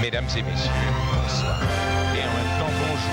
Mesdames et messieurs, bonsoir. Et en même temps, bonjour.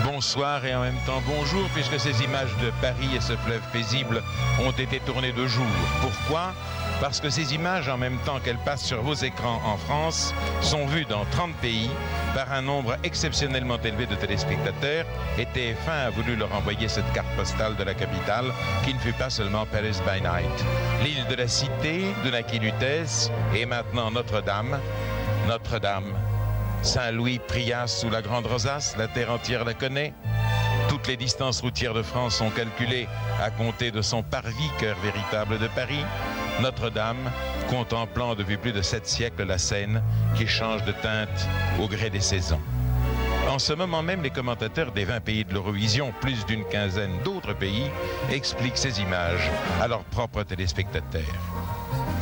Bonsoir et en même temps bonjour, puisque ces images de Paris et ce fleuve paisible ont été tournées de jour. Pourquoi ? Parce que ces images, en même temps qu'elles passent sur vos écrans en France, sont vues dans 30 pays par un nombre exceptionnellement élevé de téléspectateurs, et TF1 a voulu leur envoyer cette carte postale de la capitale qui ne fut pas seulement Paris by Night. L'île de la Cité, de Naki-Lutèce et maintenant Notre-Dame. Notre-Dame. Saint-Louis, Prias sous la Grande Rosace, la terre entière la connaît. Toutes les distances routières de France sont calculées à compter de son parvis, cœur véritable de Paris. Notre-Dame, contemplant depuis plus de 7 siècles la Seine qui change de teinte au gré des saisons. En ce moment même, les commentateurs des 20 pays de l'Eurovision, plus d'une quinzaine d'autres pays, expliquent ces images à leurs propres téléspectateurs.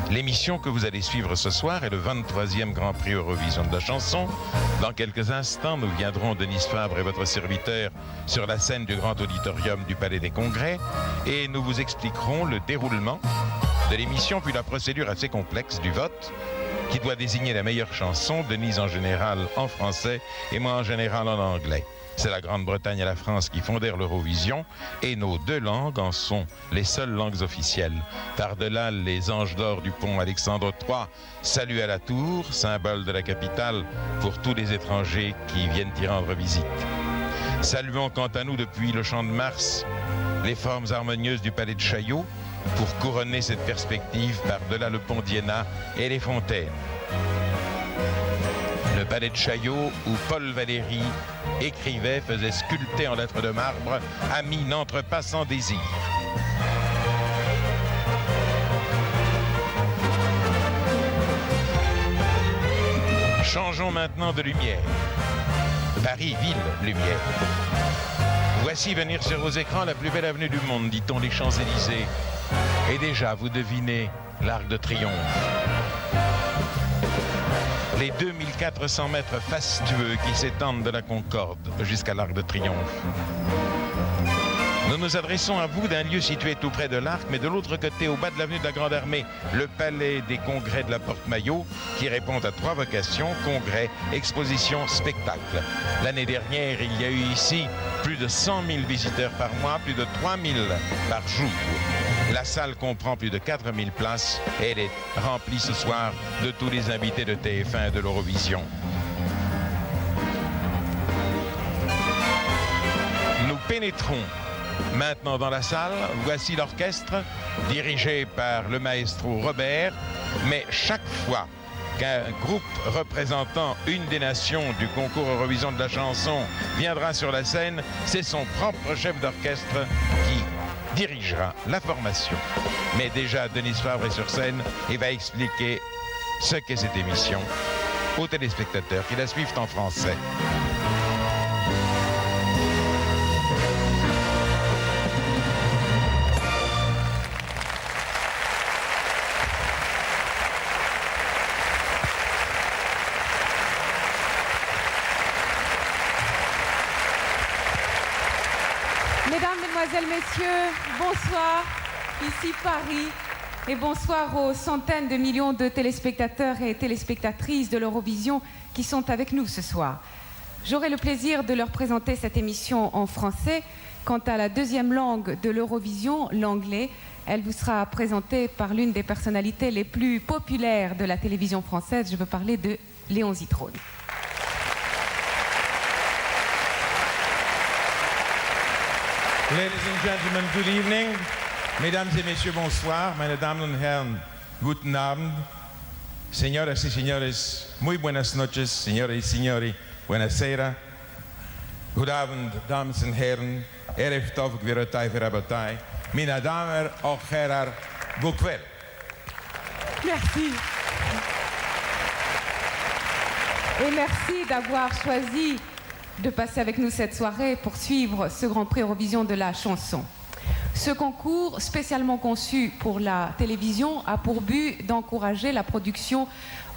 L'émission que vous allez suivre ce soir est le 23e Grand Prix Eurovision de la chanson. Dans quelques instants, nous viendrons, Denis Fabre et votre serviteur, sur la scène du grand auditorium du Palais des Congrès et nous vous expliquerons le déroulement de l'émission, puis la procédure assez complexe du vote qui doit désigner la meilleure chanson, Denise en général en français et moi en général en anglais. C'est la Grande-Bretagne et la France qui fondèrent l'Eurovision et nos deux langues en sont les seules langues officielles. Par-delà les anges d'or du pont Alexandre III, salut à la tour, symbole de la capitale pour tous les étrangers qui viennent y rendre visite. Saluons quant à nous depuis le Champ de Mars les formes harmonieuses du Palais de Chaillot pour couronner cette perspective par-delà le pont d'Iéna et les fontaines. Le Palais de Chaillot où Paul Valéry écrivait, faisait sculpter en lettres de marbre « Ami, n'entre pas sans désir ». Changeons maintenant de lumière. Paris, ville, lumière. Voici venir sur vos écrans la plus belle avenue du monde, dit-on, les Champs-Élysées. Et déjà, vous devinez l'Arc de Triomphe. Les 2400 mètres fastueux qui s'étendent de la Concorde jusqu'à l'Arc de Triomphe. Nous nous adressons à vous d'un lieu situé tout près de l'Arc, mais de l'autre côté, au bas de l'avenue de la Grande Armée, le Palais des Congrès de la Porte-Maillot, qui répond à 3 vocations, congrès, exposition, spectacle. L'année dernière, il y a eu ici plus de 100 000 visiteurs par mois, plus de 3 000 par jour. La salle comprend plus de 4 000 places et elle est remplie ce soir de tous les invités de TF1 et de l'Eurovision. Nous pénétrons maintenant dans la salle. Voici l'orchestre dirigé par le maestro Robert, mais chaque fois qu'un groupe représentant une des nations du concours Eurovision de la chanson viendra sur la scène, c'est son propre chef d'orchestre qui dirigera la formation. Mais déjà, Denis Fabre est sur scène et va expliquer ce qu'est cette émission aux téléspectateurs qui la suivent en français. Mesdames, Mesdemoiselles, Messieurs, bonsoir, ici Paris, et bonsoir aux centaines de millions de téléspectateurs et téléspectatrices de l'Eurovision qui sont avec nous ce soir. J'aurai le plaisir de leur présenter cette émission en français. Quant à la deuxième langue de l'Eurovision, l'anglais, elle vous sera présentée par l'une des personnalités les plus populaires de la télévision française. Je veux parler de Léon Zitrone. Ladies and gentlemen, good evening. Mesdames et messieurs, bonsoir. Meine Damen und Herren, guten Abend. Señoras y señores, muy buenas noches. Señoras y señori, buonasera. Good Abend, dames en heren. Erev tov, gvirotai verabotai. Mina damer och herrar, god kväll. Merci. Et merci d'avoir choisi de passer avec nous cette soirée pour suivre ce Grand Prix Eurovision de la chanson. Ce concours, spécialement conçu pour la télévision, a pour but d'encourager la production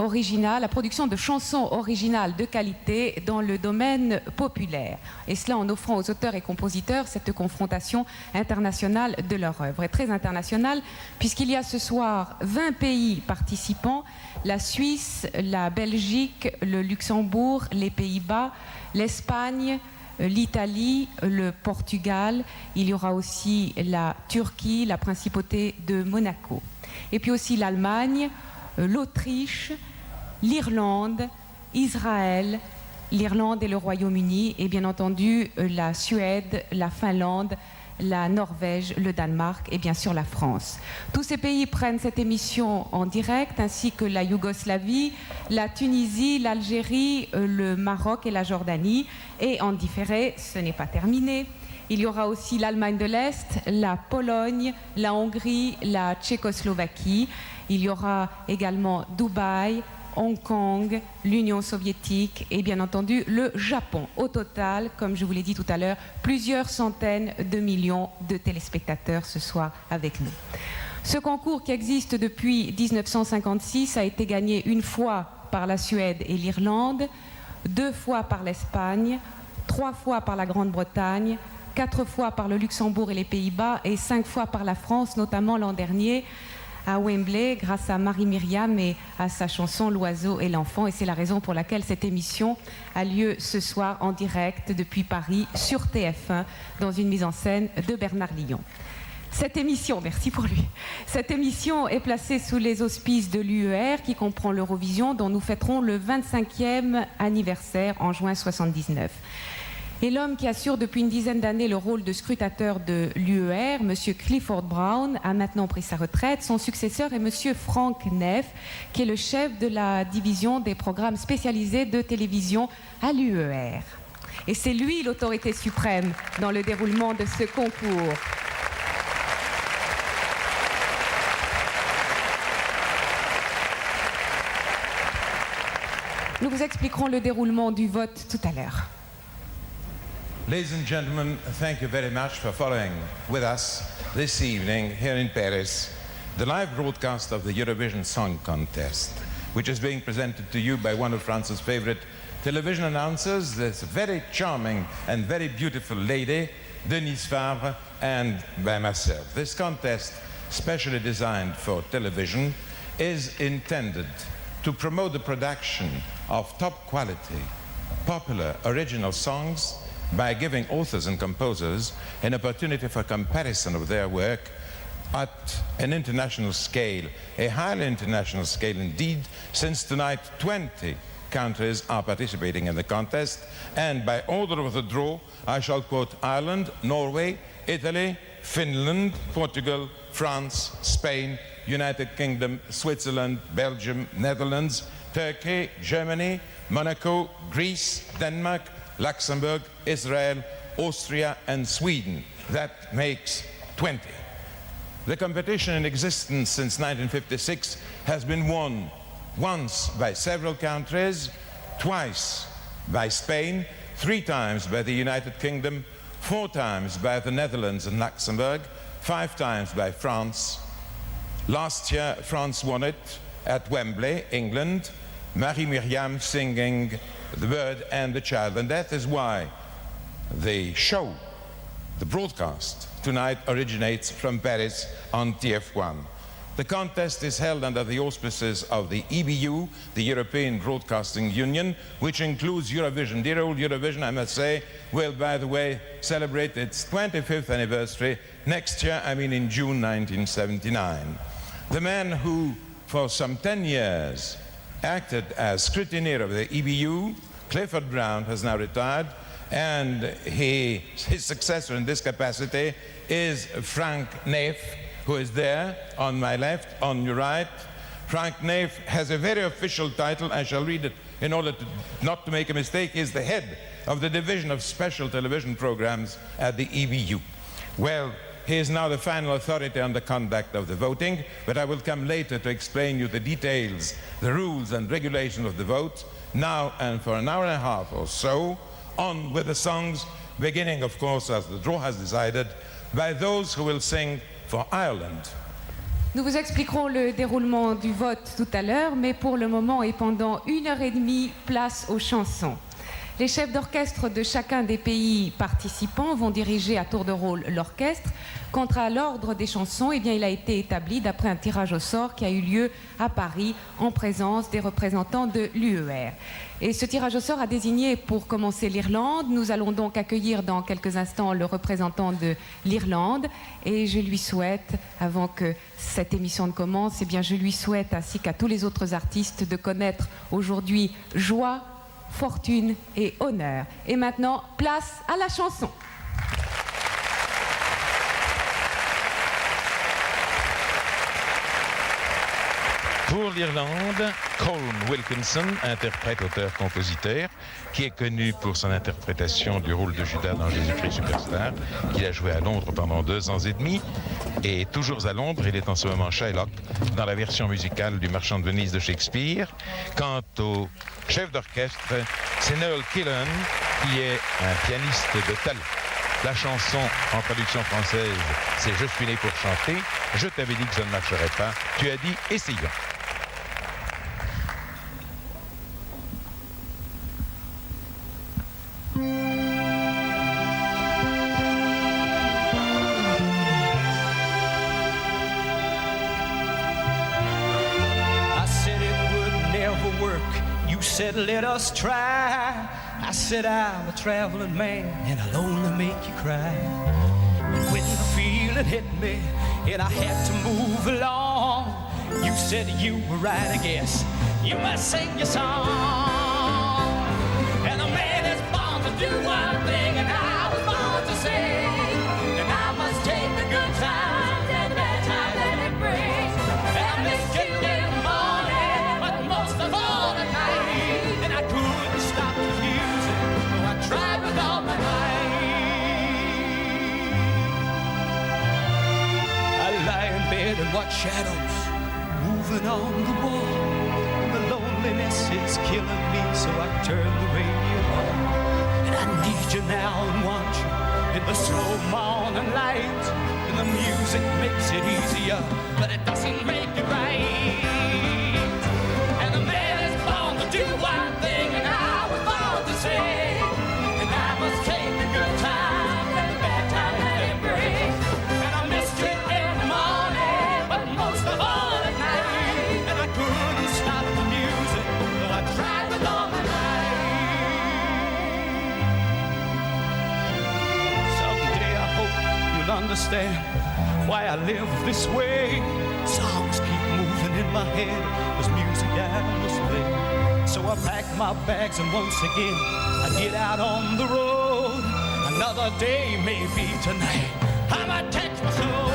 originale, la production de chansons originales de qualité dans le domaine populaire. Et cela en offrant aux auteurs et compositeurs cette confrontation internationale de leur œuvre. Et très internationale, puisqu'il y a ce soir 20 pays participants, la Suisse, la Belgique, le Luxembourg, les Pays-Bas, l'Espagne, l'Italie, le Portugal, il y aura aussi la Turquie, la principauté de Monaco. Et puis aussi l'Allemagne, l'Autriche, l'Irlande, Israël, l'Irlande et le Royaume-Uni, et bien entendu la Suède, la Finlande, la Norvège, le Danemark et bien sûr la France. Tous ces pays prennent cette émission en direct, ainsi que la Yougoslavie, la Tunisie, l'Algérie, le Maroc et la Jordanie. Et en différé, ce n'est pas terminé. Il y aura aussi l'Allemagne de l'Est, la Pologne, la Hongrie, la Tchécoslovaquie. Il y aura également Dubaï, Hong Kong, l'Union soviétique et bien entendu le Japon. Au total, comme je vous l'ai dit tout à l'heure, plusieurs centaines de millions de téléspectateurs ce soir avec nous. Ce concours qui existe depuis 1956 a été gagné une fois par la Suède et l'Irlande, 2 fois par l'Espagne, 3 fois par la Grande-Bretagne, 4 fois par le Luxembourg et les Pays-Bas et 5 fois par la France, notamment l'an dernier à Wembley, grâce à Marie-Myriam et à sa chanson L'oiseau et l'enfant. Et c'est la raison pour laquelle cette émission a lieu ce soir en direct depuis Paris sur TF1 dans une mise en scène de Bernard Lyon. Cette émission, merci pour lui, cette émission est placée sous les auspices de l'UER qui comprend l'Eurovision dont nous fêterons le 25e anniversaire en juin 1979. Et l'homme qui assure depuis une dizaine d'années le rôle de scrutateur de l'UER, M. Clifford Brown, a maintenant pris sa retraite. Son successeur est M. Frank Neff, qui est le chef de la division des programmes spécialisés de télévision à l'UER. Et c'est lui l'autorité suprême dans le déroulement de ce concours. Nous vous expliquerons le déroulement du vote tout à l'heure. Ladies and gentlemen, thank you very much for following with us this evening here in Paris the live broadcast of the Eurovision Song Contest, which is being presented to you by one of France's favorite television announcers, this very charming and very beautiful lady, Denise Favre, and by myself. This contest, specially designed for television, is intended to promote the production of top quality, popular, original songs by giving authors and composers an opportunity for comparison of their work at an international scale, a highly international scale indeed, since tonight 20 countries are participating in the contest, and by order of the draw, I shall quote Ireland, Norway, Italy, Finland, Portugal, France, Spain, United Kingdom, Switzerland, Belgium, Netherlands, Turkey, Germany, Monaco, Greece, Denmark, Luxembourg, Israel, Austria, and Sweden. That makes 20. The competition in existence since 1956 has been won once by several countries, twice by Spain, 3 times by the United Kingdom, 4 times by the Netherlands and Luxembourg, 5 times by France. Last year, France won it at Wembley, England, Marie-Myriam singing The Bird and the Child. And that is why the show, the broadcast tonight, originates from Paris on TF1. The contest is held under the auspices of the EBU, the European Broadcasting Union, which includes Eurovision. Dear old Eurovision, I must say, will, by the way, celebrate its 25th anniversary next year, I mean in June 1979. The man who, for some 10 years, acted as scrutineer of the EBU, Clifford Brown, has now retired, and his successor in this capacity is Frank Neff, who is there on my left, on your right. Frank Neff has a very official title. I shall read it in order not to make a mistake. He is the head of the Division of Special Television Programs at the EBU. Well, he is now the final authority on the conduct of the voting, but I will come later to explain you the details, the rules and regulations of the vote. Now, and for an hour and a half or so, on with the songs, beginning, of course, as the draw has decided, by those who will sing for Ireland. Nous vous expliquerons le déroulement du vote tout à l'heure, mais pour le moment et pendant 1h30, place aux chansons. Les chefs d'orchestre de chacun des pays participants vont diriger à tour de rôle l'orchestre. Quant à l'ordre des chansons, eh bien, il a été établi d'après un tirage au sort qui a eu lieu à Paris en présence des représentants de l'UER. Et ce tirage au sort a désigné pour commencer l'Irlande. Nous allons donc accueillir dans quelques instants le représentant de l'Irlande. Et je lui souhaite, avant que cette émission ne commence, eh bien, je lui souhaite, ainsi qu'à tous les autres artistes, de connaître aujourd'hui joie, fortune et honneur. Et maintenant, place à la chanson. Pour l'Irlande, Colm Wilkinson, interprète, auteur, compositeur, qui est connu pour son interprétation du rôle de Judas dans Jésus-Christ Superstar, qu'il a joué à Londres pendant 2 ans et demi. Et toujours à Londres, il est en ce moment Shylock, dans la version musicale du Marchand de Venise de Shakespeare. Quant au chef d'orchestre, c'est Noel Killen, qui est un pianiste de talent. La chanson en traduction française, c'est « Je suis né pour chanter »,« Je t'avais dit que je ne marcherais pas », tu as dit « essayons ». Said, let us try. I said, I'm a traveling man and I'll only make you cry. And when the feeling hit me and I had to move along, you said you were right, I guess. You must sing your song. And a man is born to do one thing, and I was born to sing. And I must take the good times and the bad times that it brings. And I miss you in the morning, but most of all at night. And I couldn't stop the music, though I tried with all my might. I lie in bed and watch shadows moving on the wall. The loneliness is killing me, so I turn the radio on. And I need you now and want you in the slow morning light. And the music makes it easier, but it doesn't make it right. And the man is born to do one thing, and I was born to sing. And I must take the good times and the bad times that it brings. And I missed you in the morning, but most of all at night. And I couldn't stop the music, though I tried with all my might. Someday I hope you'll understand why I live this way. Songs keep moving in my head, there's music I must play. So I pack my bags and once again I get out on the road. Another day, maybe tonight, I might catch my soul.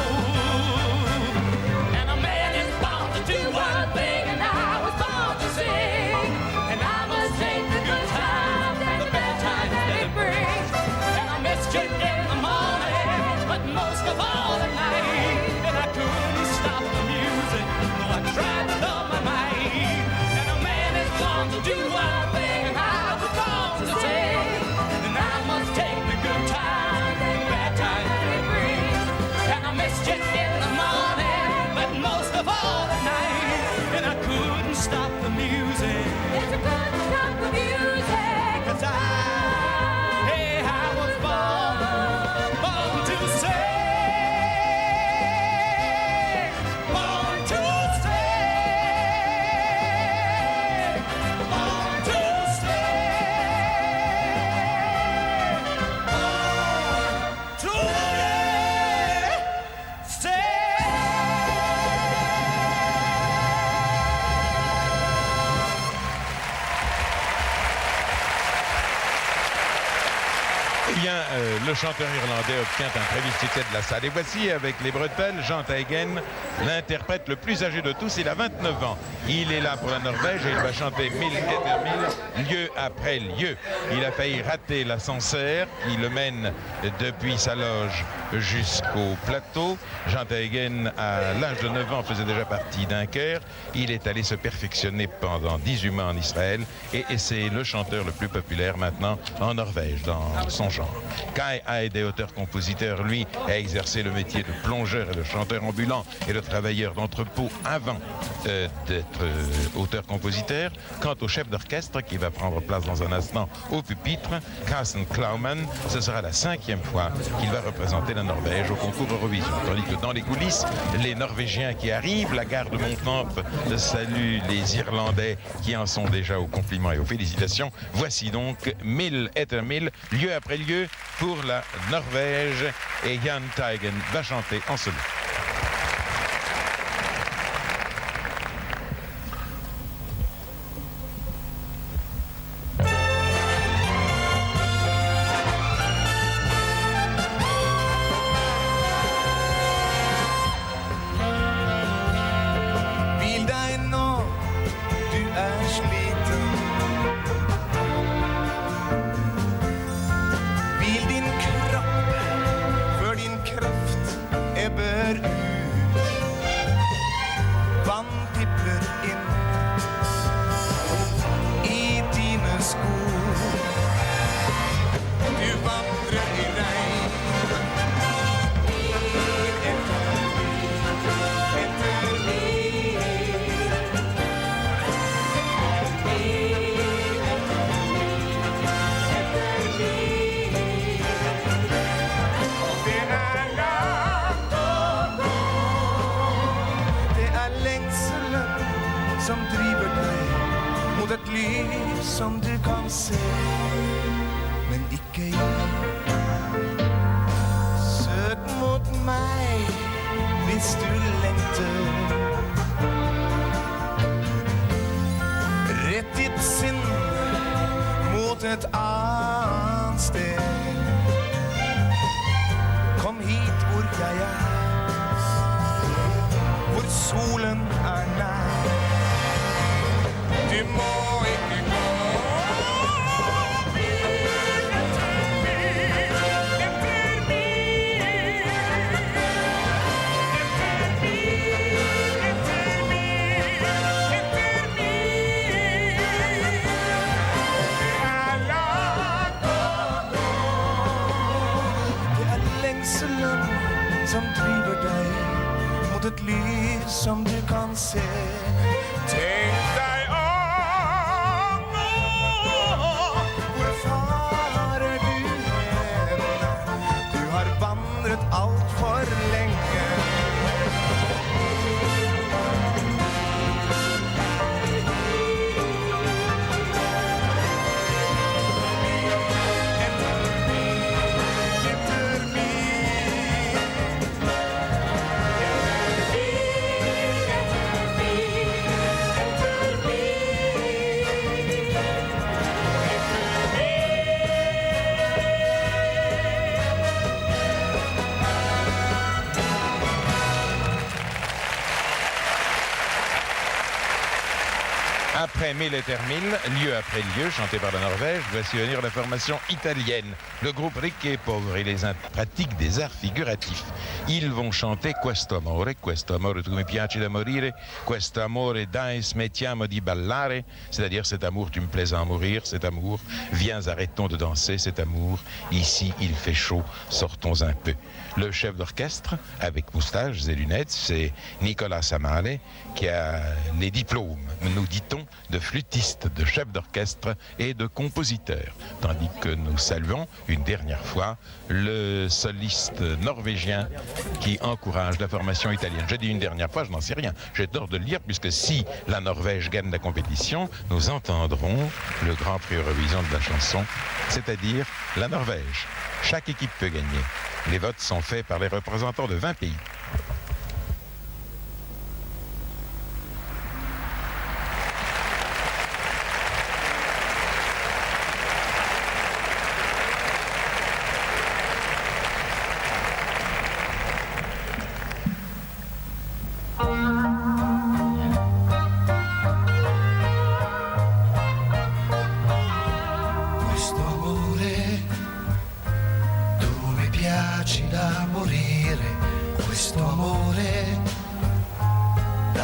And a man is born to do one thing, and I was born to sing. And I must take the good times and the bad times that it brings. And I missed you in the morning, but most of all at night. And I couldn't stop the music, though I tried with all my might. And a man is born to do one thing, and I was born to sing. And I must take the good times and the bad times that it brings. And I missed you in the morning, but most of all at night. And I couldn't stop the music. Yes, I couldn't stop the music. 'Cause hey, I was born to sing. Born to sing. Born to sing. Born to sing. Eh bien, le chanteur irlandais obtient un très vite succès de la salle. Et voici, avec les bretelles, Jean Teigen, l'interprète le plus âgé de tous. Il a 29 ans. Il est là pour la Norvège et il va chanter Mille et mille, lieu après lieu. Il a failli rater l'ascenseur qui le mène depuis sa loge jusqu'au plateau. Jean Teigen, à l'âge de 9 ans, faisait déjà partie d'un chœur. Il est allé se perfectionner pendant 18 mois en Israël et c'est le chanteur le plus populaire maintenant en Norvège dans son genre. Kai Haide, auteur-compositeur, lui, a exercé le métier de plongeur et de chanteur ambulant et de travailleur d'entrepôt avant d'être auteur-compositeur. Quant au chef d'orchestre qui va prendre place dans un instant au pupitre, Carsten Klaumann, ce sera la 5e fois qu'il va représenter la Norvège au concours Eurovision. Tandis que dans les coulisses, les Norvégiens qui arrivent, la gare de Montemps salue les Irlandais qui en sont déjà aux compliments et aux félicitations. Voici donc Mille et mille, lieu après lieu pour la Norvège, et Jahn Teigen va chanter en solo. Som du kan se, men ikke jeg. Søk mot meg hvis du lengter. Rett ditt sinn mot et annet sted. Kom hit hvor jeg hvor solen nær. Du må ikke gå. Som driver deg mot et liv som du kan se. Tenk deg om nå, hvor farer du hen? Du har vandret alt for lenge. Après Mille et mille, lieu après lieu, chanté par la Norvège, voici venir la formation italienne, le groupe Ricche et Poveri, les pratiques des arts figuratifs. Ils vont chanter Questo amore tu mi piaci da morire, questo amore dai smettiamo di ballare, c'est-à-dire cet amour tu me plais à en mourir, cet amour viens arrêtons de danser, cet amour ici il fait chaud, sortons un peu. Le chef d'orchestre, avec moustaches et lunettes, c'est Nicolas Samale, qui a les diplômes, nous dit-on, de flûtiste, de chef d'orchestre et de compositeur. Tandis que nous saluons une dernière fois le soliste norvégien qui encourage la formation italienne. Je dis une dernière fois, je n'en sais rien. J'ai tort de le dire, puisque si la Norvège gagne la compétition, nous entendrons le Grand Prix Eurovision de la chanson, c'est-à-dire la Norvège. Chaque équipe peut gagner. Les votes sont faits par les représentants de 20 pays.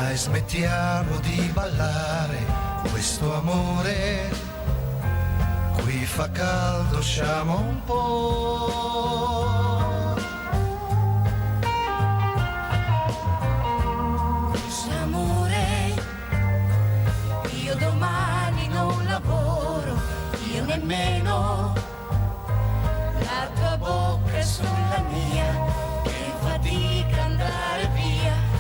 Dai, smettiamo di ballare questo amore. Qui fa caldo, usciamo un po'. Questo amore, io domani non lavoro, io nemmeno. La tua bocca è sulla mia, che fatica andare via,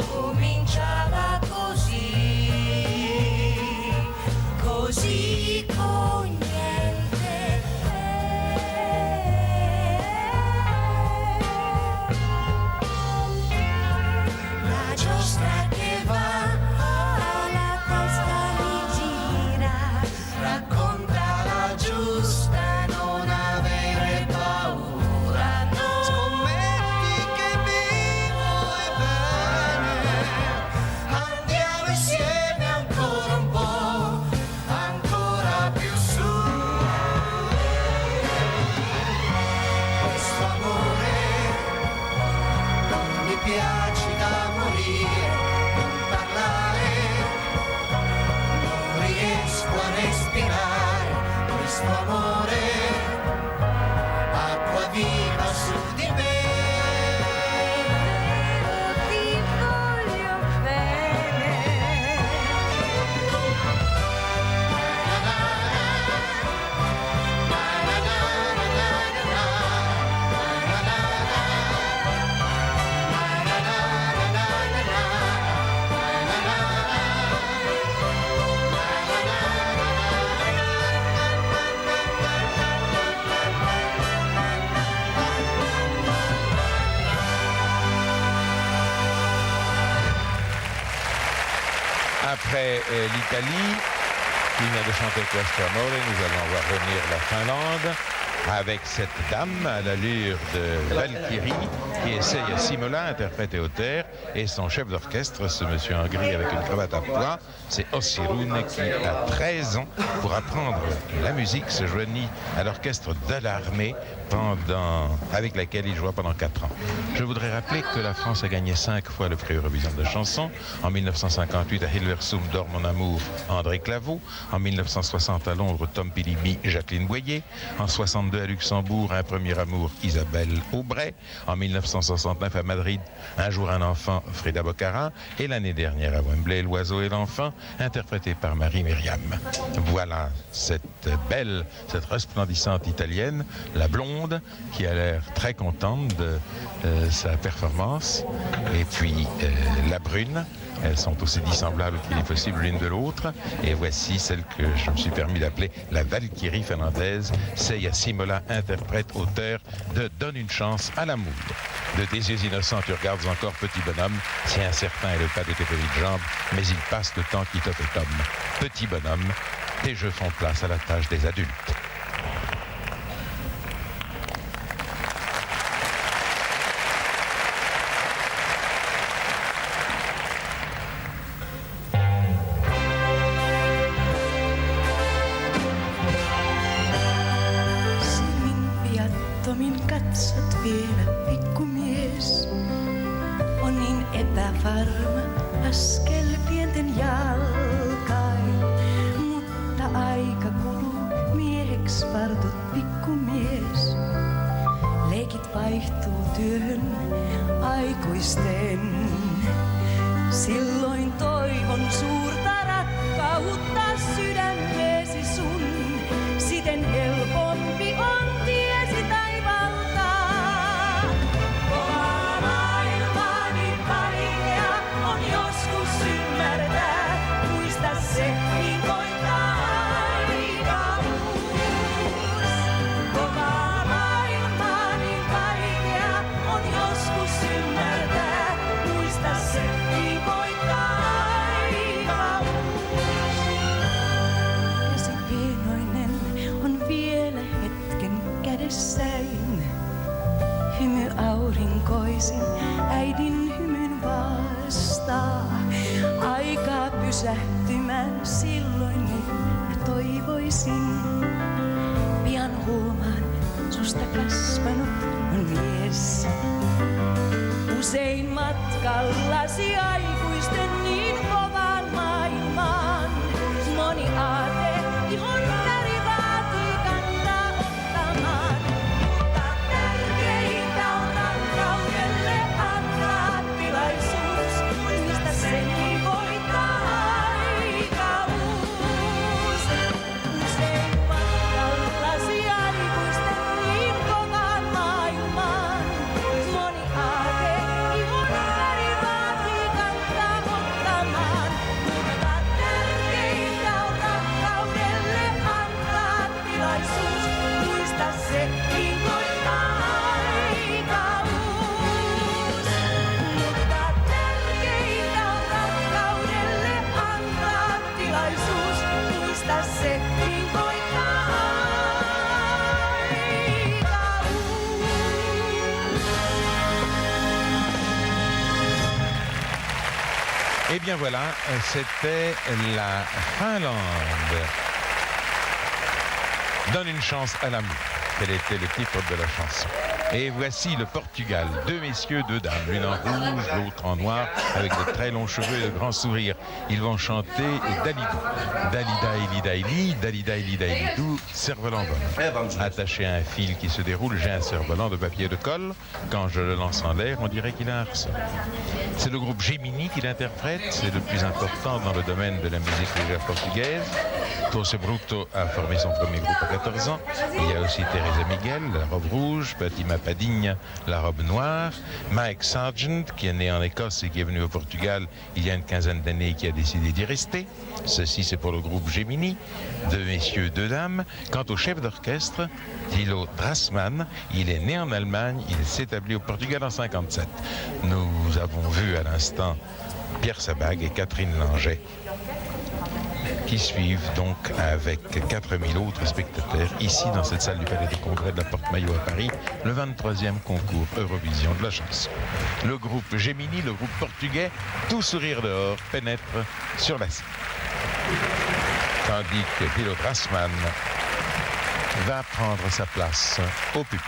cominciava così, così con niente. La giostra che va, la testa mi gira, racconta la giusta. Piaci da morire, non parlare, non riesco a respirare questo amore, acqua viva su di me. Ti voglio bene. Après l'Italie, qui vient de chanter Questo Amore, nous allons voir revenir la Finlande avec cette dame à l'allure de Valkyrie qui essaye à Simola, interprète et auteur, et son chef d'orchestre, ce monsieur en gris avec une cravate à pois, c'est Ossi Rune qui a 13 ans pour apprendre la musique, se joignit à l'orchestre de l'armée avec laquelle il joua pendant 4 ans. Je voudrais rappeler que la France a gagné 5 fois le prix Eurovision de chanson. En 1958 à Hilversum, Dors mon amour, André Claveau. En 1960 à Londres, Tom Pilimi, Jacqueline Boyer. En 62 à Luxembourg, Un premier amour, Isabelle Aubray. En 1969 à Madrid, Un jour un enfant, Frida Boccara. Et l'année dernière à Wembley, L'oiseau et l'enfant, interprété par Marie Myriam. Voilà cette belle, cette resplendissante italienne, la blonde, qui a l'air très contente de sa performance, et puis la brune. Elles sont aussi dissemblables qu'il est possible l'une de l'autre. Et voici celle que je me suis permis d'appeler la Valkyrie finlandaise, Seija Simola, interprète, auteur de Donne une chance à l'amour. De tes yeux innocents, tu regardes encore, petit bonhomme, si incertain est le pas de tes petites jambes, mais il passe le temps qui te fait homme. Petit bonhomme, tes jeux font place à la tâche des adultes. Katsot vielä, pikkumies, on niin epävarma askel pienten jalkain, mutta aika kuluu mieheks vartut pikkumies. Leikit vaihtuu työhön aikuisten, silloin toivon suurta rakkautta sydämeesi sun, siten helpompi on tiesi taivalta. Kova maailmani vaikea on joskus ymmärtää, muista se, niin voittaa aikavuus. Kova maailmani vaikea on joskus ymmärtää, muista se, niin voittaa aikavuus. Käsi pienoinen on vielä hetken kädessäin. Hymy aurinkoisin äidin hymyn vastaa. Aikaa pysähtymään silloin niin toivoisin. Pian huomaan, susta kasvanut on mies. Usein matkallasi aikuisten niin. Eh bien voilà, c'était la Finlande. Donne une chance à l'amour. Quel était le titre de la chanson. Et voici le Portugal. Deux messieurs, deux dames. L'une en rouge, l'autre en noir, avec de très longs cheveux et de grands sourires. Ils vont chanter Dalidou. Dalida Elida Eli, Dalida Elida Elidou, cerf-volant vol. Attaché à un fil qui se déroule, j'ai un cerf-volant de papier de colle. Quand je le lance en l'air, on dirait qu'il a un ressort. C'est le groupe Gemini qui l'interprète. C'est le plus important dans le domaine de la musique légère portugaise. Tosse Bruto a formé son premier groupe à 14 ans. Il y a aussi Teresa Miguel, la robe rouge, Fatima Padinha, la robe noire, Mike Sargent, qui est né en Écosse et qui est venu au Portugal il y a une quinzaine d'années et qui a décidé d'y rester. Ceci, c'est pour le groupe Gemini. Deux messieurs, deux dames. Quant au chef d'orchestre, Thilo Drassmann, il est né en Allemagne, il s'est établi au Portugal en 1957. Nous avons vu à l'instant Pierre Sabag et Catherine Langeais qui suivent donc avec 4000 autres spectateurs ici dans cette salle du Palais des Congrès de la Porte-Maillot à Paris, le 23e concours Eurovision de la chanson. Le groupe Gemini, le groupe portugais, tout sourire dehors, pénètre sur la scène. Tandis que Thilo Drassmann va prendre sa place au public.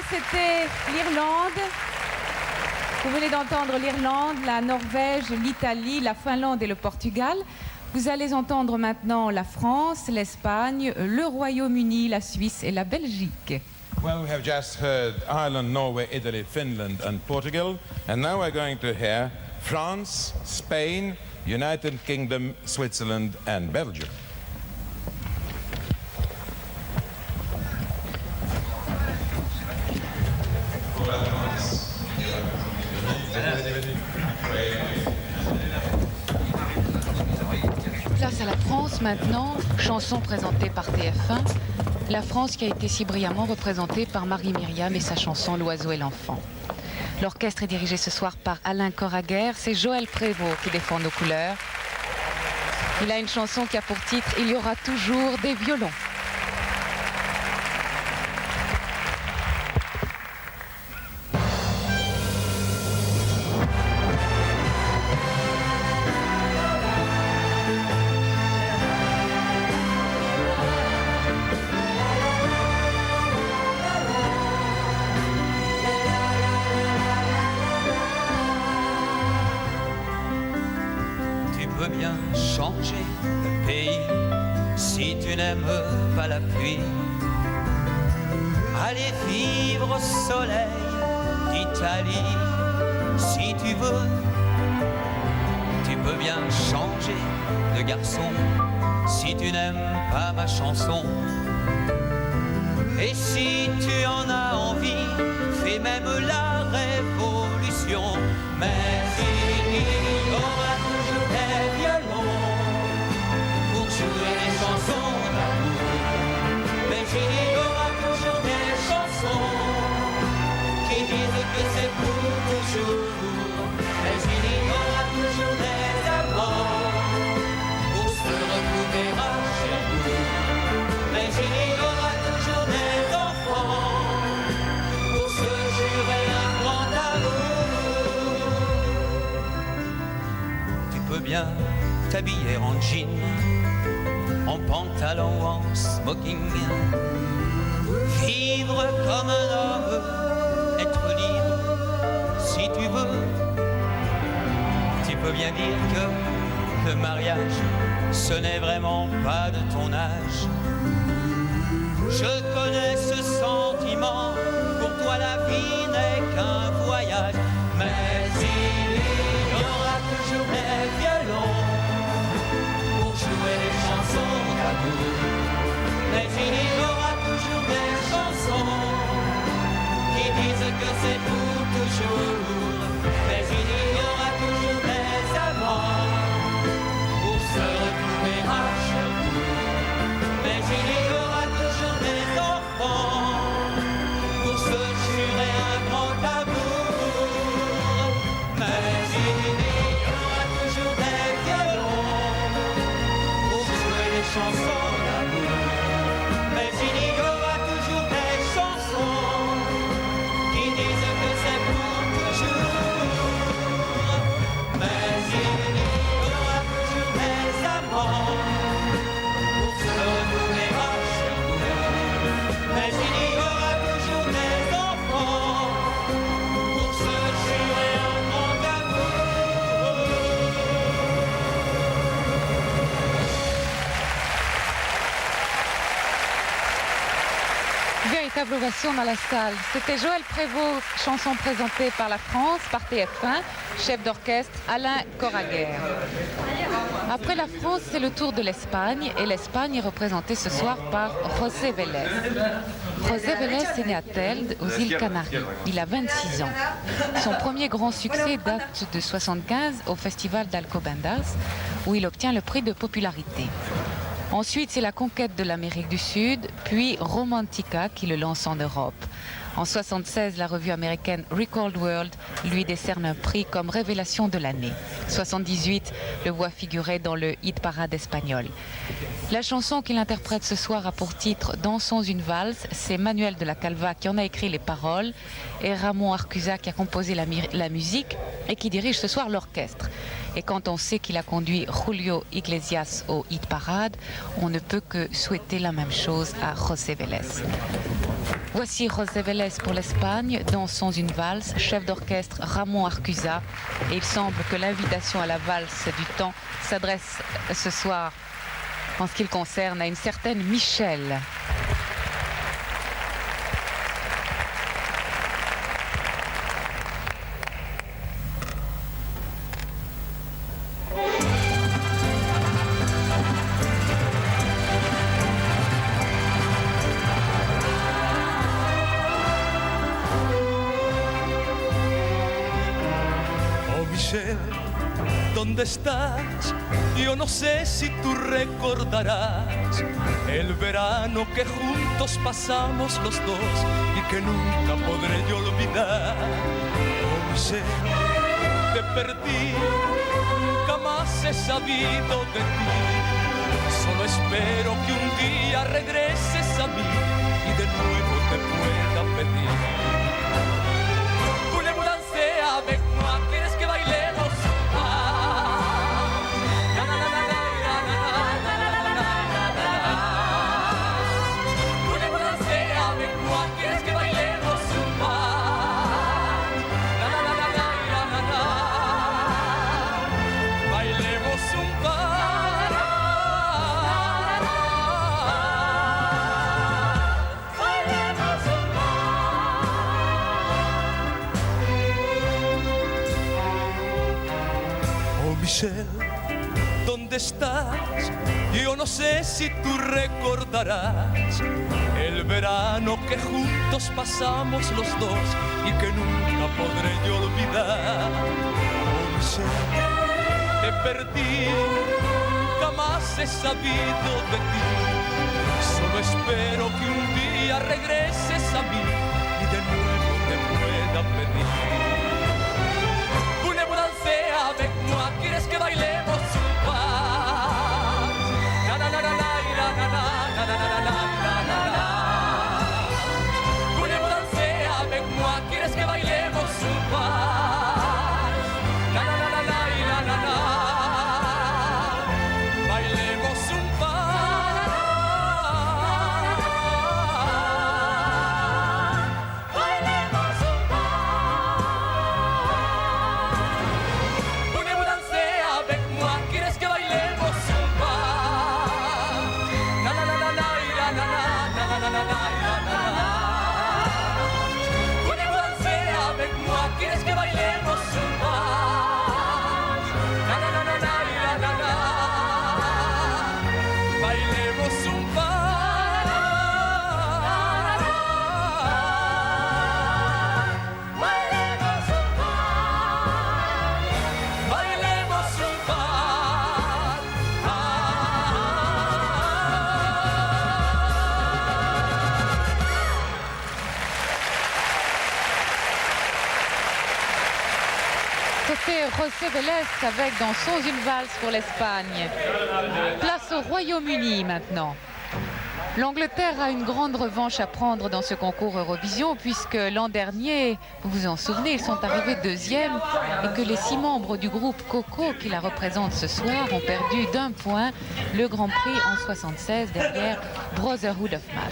C'était l'Irlande. Vous venez d'entendre l'Irlande, la Norvège, l'Italie, la Finlande et le Portugal. Vous allez entendre maintenant la France, l'Espagne, le Royaume-Uni, la Suisse et la Belgique. Well, we have just heard Ireland, Norway, Italy, Finland and Portugal. And now we're going to hear France, Spain, United Kingdom, Switzerland and Belgium. Place à la France maintenant, chanson présentée par TF1. La France qui a été si brillamment représentée par Marie-Myriam et sa chanson L'oiseau et l'enfant. L'orchestre est dirigé ce soir par Alain Coraguer. C'est Joël Prévost qui défend nos couleurs. Il a une chanson qui a pour titre « Il y aura toujours des violons ». Bien changer de pays si tu n'aimes pas la pluie. Aller vivre au soleil d'Italie si tu veux. Tu peux bien changer de garçon si tu n'aimes pas ma chanson. Et si tu en as envie, fais même la révolution. Mais il y aura toujours des violons pour jouer les chansons d'amour. Mais il y aura toujours des chansons qui disent que c'est pour toujours. Mais il y aura toujours des amants pour se retrouver à chez nous. Mais il y aura toujours des enfants pour se jurer un grand amour. Tu peux bien t'habiller en jean, en pantalon ou en smoking, vivre comme un homme, être libre si tu veux. Tu peux bien dire que le mariage, ce n'est vraiment pas de ton âge. Je connais ce sentiment, pour toi la vie n'est qu'un voyage. Mais il y aura toujours des violons pour jouer les chansons d'amour. Mais il y aura toujours des chansons qui disent que c'est pour toujours. Mais il y aura toujours des amants pour se retrouver à Cherbourg. Mais il y aura toujours des enfants pour se jurer un grand amour. Mais il y aura toujours des violons pour jouer les chansons d'amour. Mais il y aura toujours des chansons qui disent que c'est pour toujours. Mais il y aura toujours des amants pour se retrouver à Cherbourg. Mais il y aura toujours des enfants pour se jurer un grand amour. Véritable ovation dans la salle. C'était Joël Prévost, chanson présentée par la France, par TF1, chef d'orchestre Alain Coraguer. Après la France, c'est le tour de l'Espagne, et l'Espagne est représentée ce soir par José Vélez. José Vélez est né à Telde, aux îles Canaries. Il a 26 ans. Son premier grand succès date de 1975 au festival d'Alcobendas, où il obtient le prix de popularité. Ensuite, c'est la conquête de l'Amérique du Sud, puis Romantica qui le lance en Europe. En 1976, la revue américaine Record World lui décerne un prix comme révélation de l'année. 1978, le voit figurer dans le hit parade espagnol. La chanson qu'il interprète ce soir a pour titre « Dansons une valse ». C'est Manuel de la Calva qui en a écrit les paroles et Ramon Arcusa qui a composé la musique et qui dirige ce soir l'orchestre. Et quand on sait qu'il a conduit Julio Iglesias au hit parade, on ne peut que souhaiter la même chose à José Vélez. Voici José Vélez pour l'Espagne, Dansons une valse, chef d'orchestre Ramon Arcusa. Et il semble que l'invitation à la valse du temps s'adresse ce soir, en ce qui le concerne, à une certaine Michelle. ¿Dónde estás? Yo no sé si tú recordarás el verano que juntos pasamos los dos y que nunca podré yo olvidar. Oh, Michelle, te perdí, nunca más he sabido de ti. Solo espero que un día regreses a mí y de nuevo te pueda pedir. Voulez-vous danser avec moi? ¿Quieres que bailemos? Voulez-vous danser avec moi? ¿Quieres que bailemos? Bailemos un par. Bailemos un par. Oh Michelle, ¿dónde estás? Yo no sé si tú recordarás el verano que juntos pasamos los dos y que nunca podré yo olvidar. Oh Michelle, te perdí, jamás he sabido de ti. Solo espero que un día regreses a mí y de nuevo te pueda pedir. Voulez-vous danser avec moi? ¿Quieres que bailemos un pas? Na na na na na na na na na na na na na. Voulez-vous danser avec moi? ¿Quieres que bailemos un pas? Na na na na na na na. Bailemos un pas. Bailemos un pas. Voulez-vous danser avec moi? ¿Quieres que bailemos un pas? Na na na na na na na na na na na na. Voulez-vous danser avec moi? ¿Quieres que bailemos un pas? Na na na na na na na. Bailemos un pas. Bailemos un pas. Bailemos un pas. C'était José Vélez avec Dansons une valse pour l'Espagne. Place au Royaume-Uni maintenant. L'Angleterre a une grande revanche à prendre dans ce concours Eurovision puisque l'an dernier, vous vous en souvenez, ils sont arrivés deuxième et que les 6 membres du groupe Coco qui la représentent ce soir ont perdu d'1 point le Grand Prix en 76 derrière Brotherhood of Man.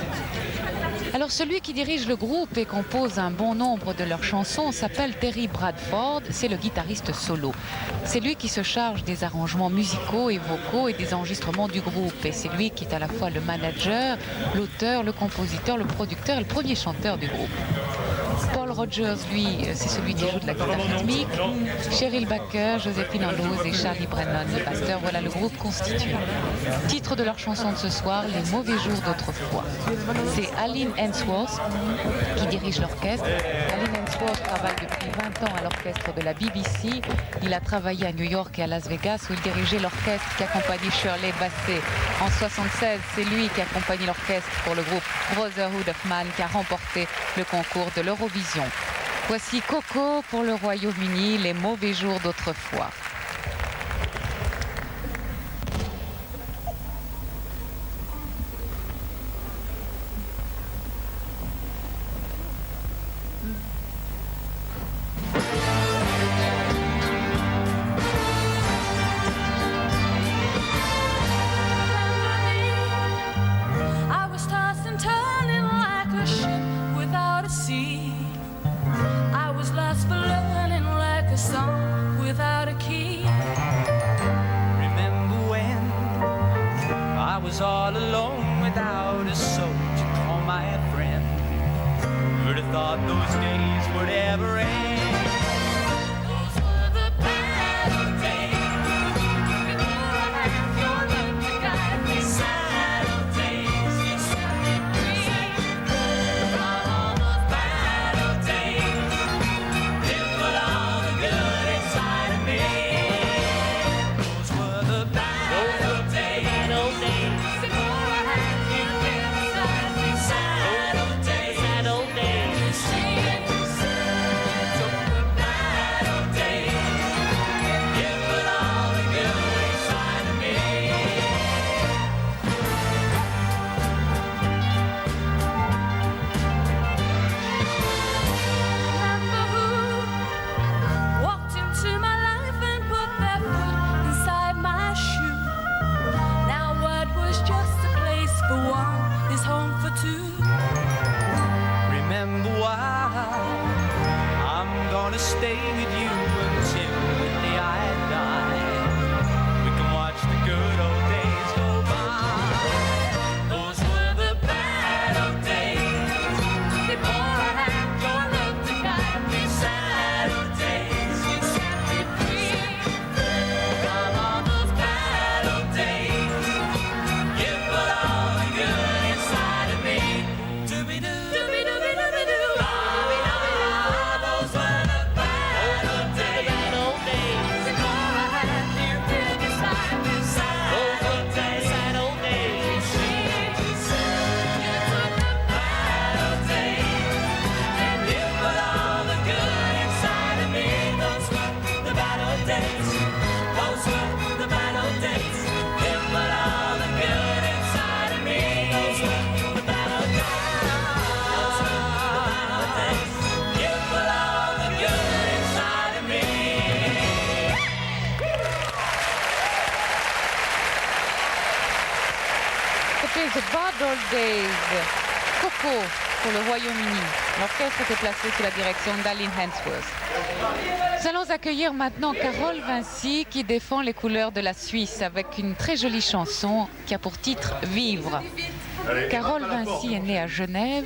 Alors celui qui dirige le groupe et compose un bon nombre de leurs chansons s'appelle Terry Bradford, c'est le guitariste solo. C'est lui qui se charge des arrangements musicaux et vocaux et des enregistrements du groupe. Et c'est lui qui est à la fois le manager, l'auteur, le compositeur, le producteur et le premier chanteur du groupe. Paul Rogers, lui, c'est celui qui joue de la guitare rythmique. Cheryl Baker, Joséphine Andoz et Charlie Brennan, le batteur. Voilà le groupe constitué. Titre de leur chanson de ce soir, Les mauvais jours d'autrefois. C'est Aline Ainsworth qui dirige l'orchestre. Aline Ainsworth travaille depuis 20 ans à l'orchestre de la BBC. Il a travaillé à New York et à Las Vegas où il dirigeait l'orchestre qui accompagnait Shirley Bassey. En 76, c'est lui qui accompagnait l'orchestre pour le groupe Brotherhood of Man qui a remporté le concours de l'Eurovision. Voici Coco pour le Royaume-Uni, Les mauvais jours d'autrefois. I was tossed and turning like a ship without a sea. I was lost for learning like a song without a key. Remember when I was all alone without a soul to call my friend? Who'd have thought those days would ever end? Those were the bad old days. Before I had your love to guide me. Sad old days. You set me free from all those bad old days. Didn't put all the good inside of me. Those were the bad old days. Before I had you inside me. Sad old days. Sad old days. You see it, you said. C'était The Bad Old Days, Coco pour le Royaume-Uni. L'orchestre était placé sous la direction d'Aline Hensworth. Nous allons accueillir maintenant Carole Vinci qui défend les couleurs de la Suisse avec une très jolie chanson qui a pour titre Vivre. Carole Vinci est née à Genève.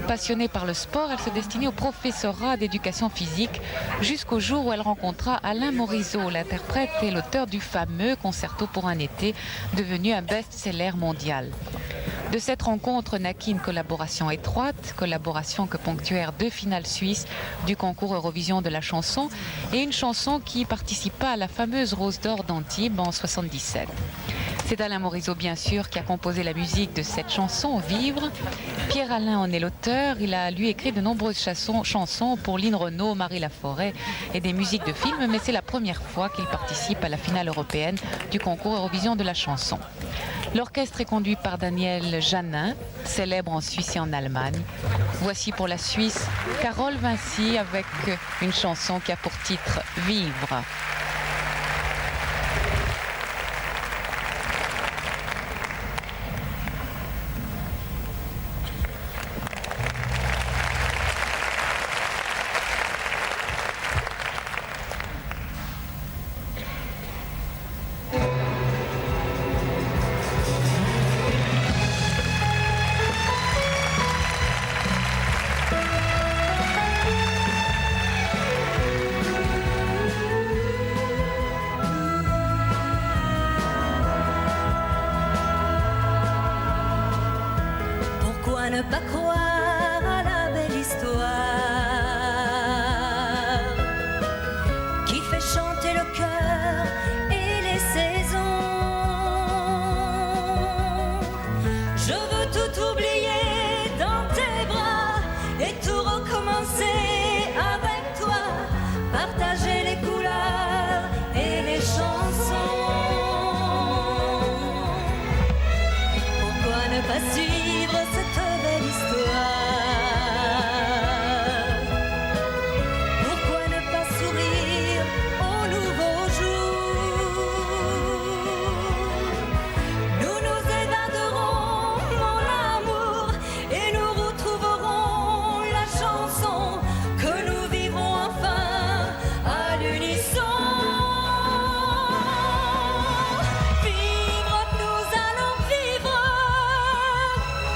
Passionnée par le sport, elle se destinait au professorat d'éducation physique jusqu'au jour où elle rencontra Alain Morisot, l'interprète et l'auteur du fameux Concerto pour un été, devenu un best-seller mondial. De cette rencontre naquit une collaboration étroite, collaboration que ponctuèrent 2 finales suisses du concours Eurovision de la chanson et une chanson qui participa à la fameuse Rose d'Or d'Antibes en 1977. C'est Alain Morisot, bien sûr, qui a composé la musique de cette chanson, Vivre. Pierre Alain en est l'auteur. Il a, lui, écrit de nombreuses chansons pour Lynn Renaud, Marie Laforêt et des musiques de films, mais c'est la première fois qu'il participe à la finale européenne du concours Eurovision de la chanson. L'orchestre est conduit par Daniel Janin, célèbre en Suisse et en Allemagne. Voici pour la Suisse Carole Vinci avec une chanson qui a pour titre Vivre. Ne pas croire à la belle histoire qui fait chanter le cœur et les saisons. Je veux tout oublier dans tes bras et tout recommencer avec toi, partager les couleurs et les chansons. Pourquoi ne pas suivre cette belle histoire? Pourquoi ne pas sourire au nouveau jour? Nous nous évaderons, mon amour, et nous retrouverons la chanson que nous vivrons enfin à l'unisson. Vivre, nous allons vivre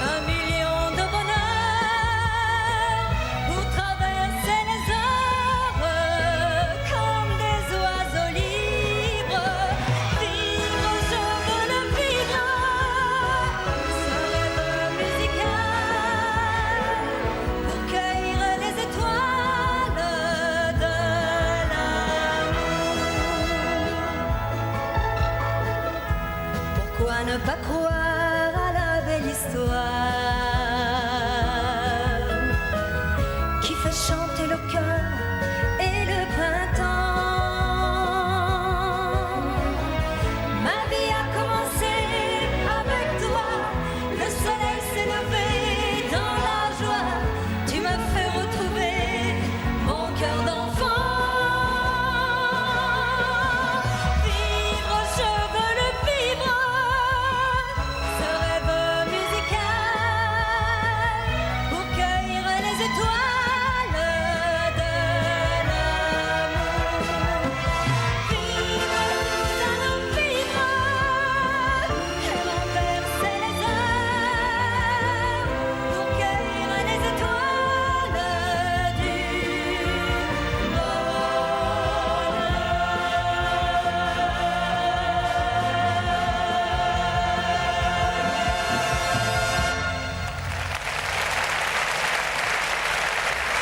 1 million de bonheurs pour traverser les heures comme des oiseaux libres. Vivre, je veux le vivre, ce rêve musical pour cueillir les étoiles de l'amour. Pourquoi ne pas croire à la belle histoire qui fait chanter le cœur et le printemps? Ma vie a commencé avec toi, le soleil s'est levé dans la joie, tu m'as fait retrouver mon cœur d'enfant. Vivre, je veux le vivre, ce rêve musical pour cueillir les étoiles de l'amour. Vivre, nous allons vivre et renverser les heures pour cueillir les étoiles du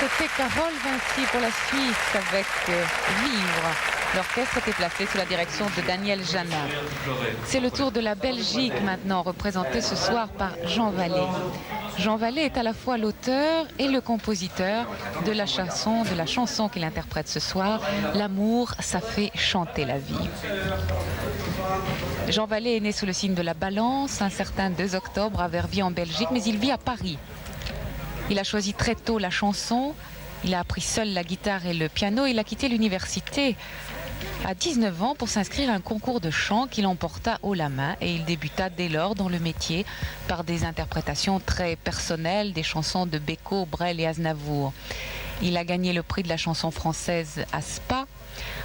C'était Carole Vinci pour la Suisse avec Vivre. L'orchestre était placé sous la direction de Daniel Janin. C'est le tour de la Belgique maintenant, représenté ce soir par Jean Vallée. Jean Vallée est à la fois l'auteur et le compositeur de la chanson qu'il interprète ce soir. L'amour, ça fait chanter la vie. Jean Vallée est né sous le signe de la Balance, un certain 2 octobre à Verviers en Belgique, mais il vit à Paris. Il a choisi très tôt la chanson, il a appris seul la guitare et le piano, il a quitté l'université à 19 ans pour s'inscrire à un concours de chant qu'il emporta haut la main et il débuta dès lors dans le métier par des interprétations très personnelles des chansons de Beko, Brel et Aznavour. Il a gagné le prix de la chanson française à Spa.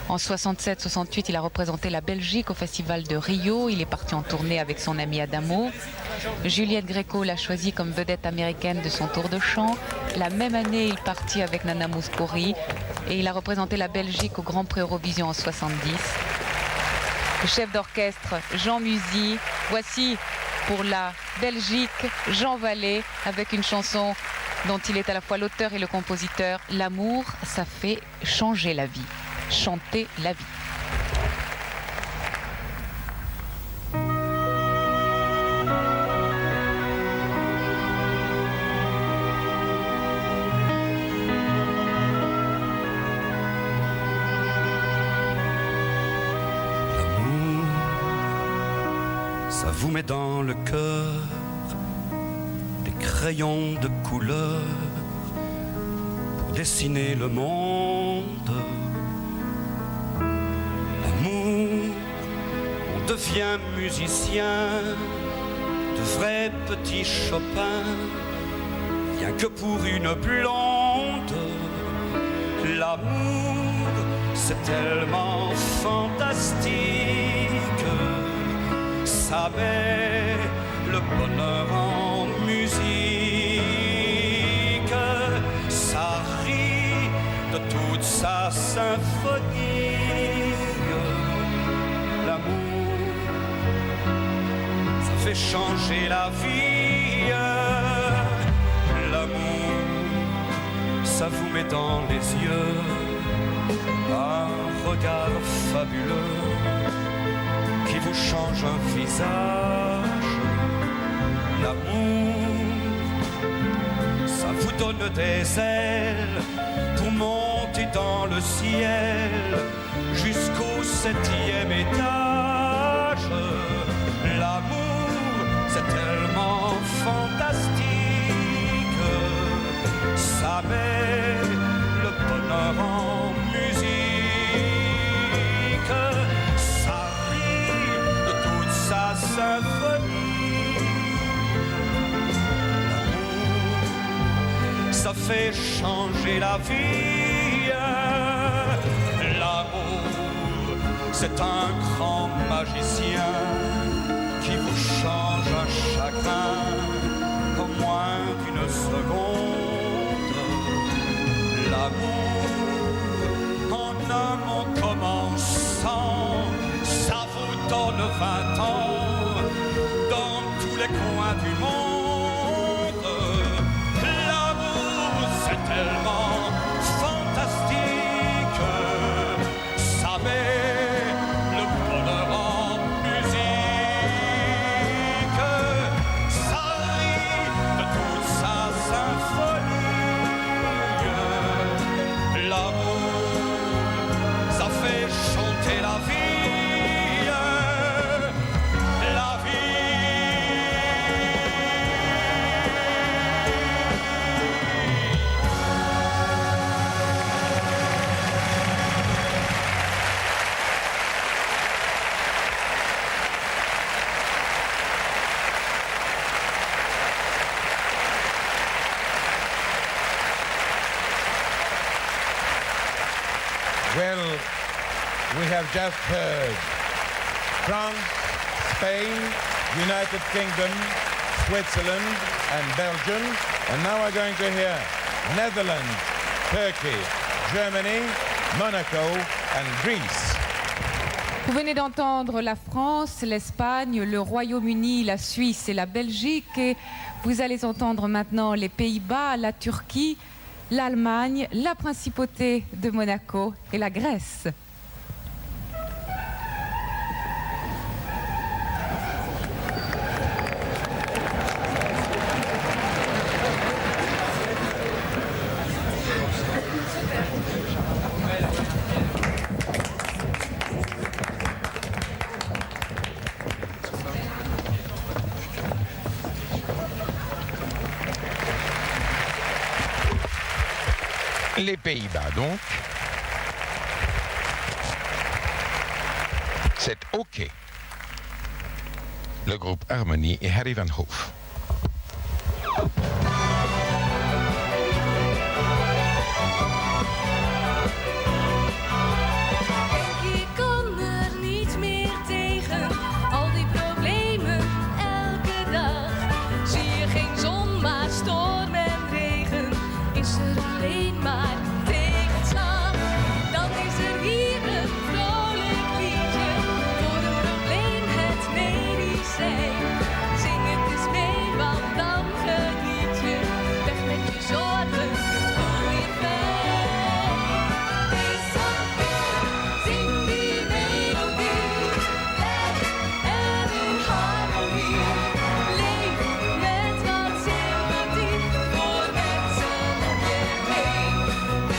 En 67-68, il a représenté la Belgique au Festival de Rio. Il est parti en tournée avec son ami Adamo. Juliette Gréco l'a choisi comme vedette américaine de son tour de chant. La même année, il partit avec Nana Mouskouri et il a représenté la Belgique au Grand Prix Eurovision en 70. Le chef d'orchestre Jean Musy. Voici pour la Belgique Jean Vallée avec une chanson dont il est à la fois l'auteur et le compositeur. L'amour, ça fait changer la vie. Chanter la vie. L'amour, ça vous met dans le cœur des crayons de couleur pour dessiner le monde. L'amour, on devient musicien, de vrais petits Chopin, rien que pour une blonde. L'amour, c'est tellement fantastique, ça met le bonheur en musique, ça rit de toute sa symphonie. L'amour, ça fait changer la vie. L'amour, ça vous met dans les yeux un regard fabuleux qui vous change un visage. L'amour, ça vous donne des ailes pour monter dans le ciel jusqu'au 7e étage. L'amour, c'est tellement fantastique, ça met le bonheur en musique, ça rit de toute sa symphonie. L'amour, ça fait changer la vie. L'amour, c'est un grand magicien qui vous change un chagrin en moins d'une seconde. L'amour, en un mot commençant, ça vous donne 20 ans dans tous les coins du monde. L'amour, c'est tellement fantastique, ça met le bonheur en musique, ça rit de toute sa symphonie. L'amour, ça fait chanter la vie. La Well, we have just heard France, Spain, United Kingdom, Switzerland and Belgium. And now we're going to hear Netherlands, Turkey, Germany, Monaco and Greece. Vous venez d'entendre la France, l'Espagne, le Royaume-Uni, la Suisse et la Belgique. Et vous allez entendre maintenant les Pays-Bas, la Turquie, l'Allemagne, la Principauté de Monaco et la Grèce. Les Pays-Bas, donc. OK. Le groupe Harmonie et Harry Van Hoof. Ik kan er niet meer tegen, al die problemen elke dag. Zie je geen zon, maar storm en regen, is er alleen maar tegenslag. Dan is er hier een vrolijk liedje, voor een probleem het medicijn. Zing het eens mee, want dan geniet je, weg met je zorgen, voel je fijn. Is oké, zing die melodie, blij en in harmonie. Leef met wat sympathie voor mensen om je heen.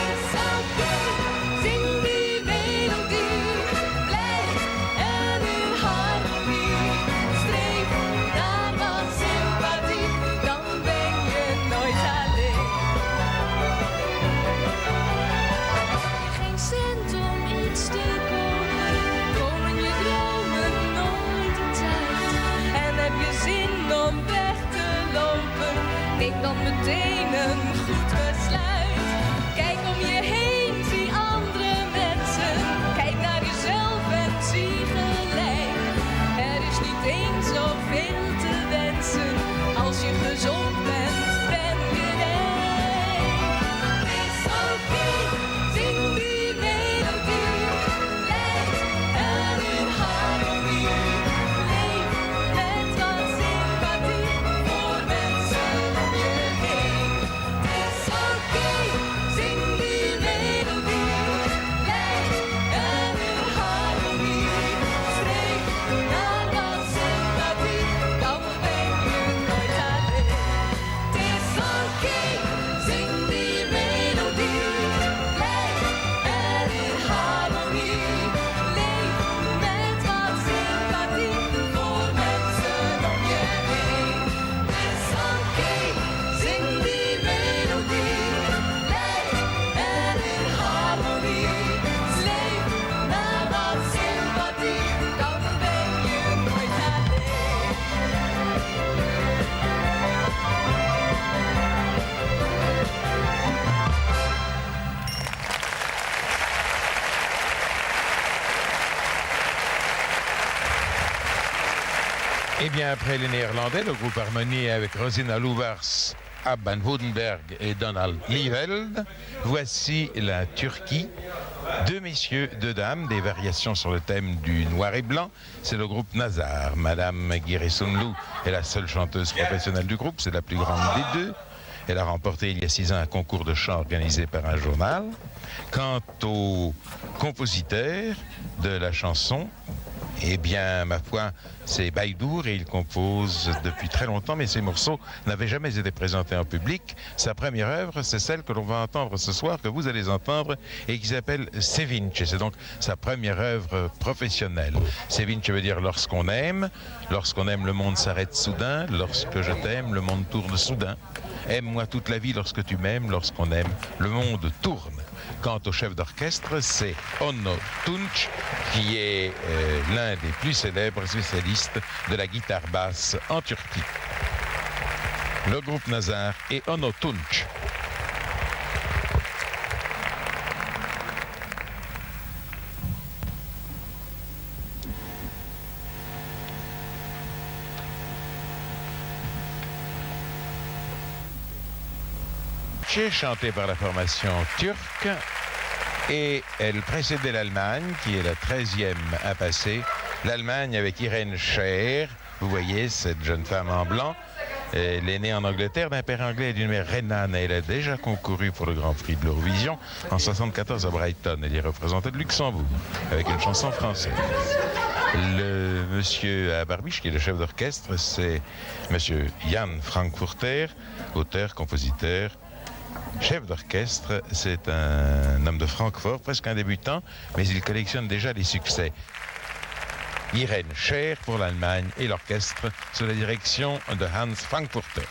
Is oké, zing die melodie, blij en in harmonie. Streef naar wat sympathie, dan ben je nooit alleen. Geen cent om iets te kopen, komen je dromen nooit in tijd. En heb je zin om weg te lopen, neem dan meteen een goed besluit. Kijk om je heen, zie andere mensen, kijk naar jezelf en zie gelijk. Er is niet eens zoveel te wensen, als je gezond bent, ben je rijk. Is oké, zing die melodie, blij en in harmonie. Leef met wat sympathie voor mensen om je heen. Is oké, zing die melodie, blij en in harmonie. Streef naar wat sympathie, dan ben je nooit alleen. Het is oké, zing die melodie, blij en in harmonie. Leef met wat sympathie voor mensen om je heen. Het is oké, zing die melodie, blij en in harmonie. Leef naar wat sympathie, dan ben je nooit alleen. Eh bien, après les Néerlandais, le groupe Harmonie avec Rosina Louvars, Ab van Woudenberg et Donald Lieveld. Voici la Turquie. Deux messieurs, deux dames, des variations sur le thème du noir et blanc. C'est le groupe Nazar. Madame Giresunlu est la seule chanteuse professionnelle du groupe, c'est la plus grande des deux. Elle a remporté il y a 6 ans un concours de chant organisé par un journal. Quant au compositeur de la chanson, eh bien, ma foi, c'est Baydour et il compose depuis très longtemps, mais ses morceaux n'avaient jamais été présentés en public. Sa première œuvre, c'est celle que l'on va entendre ce soir, que vous allez entendre, et qui s'appelle Sevinç. C'est donc sa première œuvre professionnelle. Sevinç veut dire lorsqu'on aime le monde s'arrête soudain, lorsque je t'aime, le monde tourne soudain. Aime-moi toute la vie lorsque tu m'aimes, lorsqu'on aime, le monde tourne. Quant au chef d'orchestre, c'est Onno Tunç, qui est l'un des plus célèbres spécialistes de la guitare basse en Turquie. Le groupe Nazar et Onno Tunç. Chanté par la formation turque, et elle précédait l'Allemagne, qui est la 13e à passer. L'Allemagne avec Irene Scher, vous voyez cette jeune femme en blanc. Elle est née en Angleterre d'un père anglais et d'une mère rhénane. Elle a déjà concouru pour le Grand Prix de l'Eurovision en 1974 à Brighton. Elle y représentait le Luxembourg avec une chanson française. Le monsieur à barbiche, qui est le chef d'orchestre, c'est monsieur Jan Frankfurter, auteur, compositeur, chef d'orchestre. C'est un homme de Francfort, presque un débutant, mais il collectionne déjà les succès. Irene Scher pour l'Allemagne et l'orchestre sous la direction de Hans Frankfurter.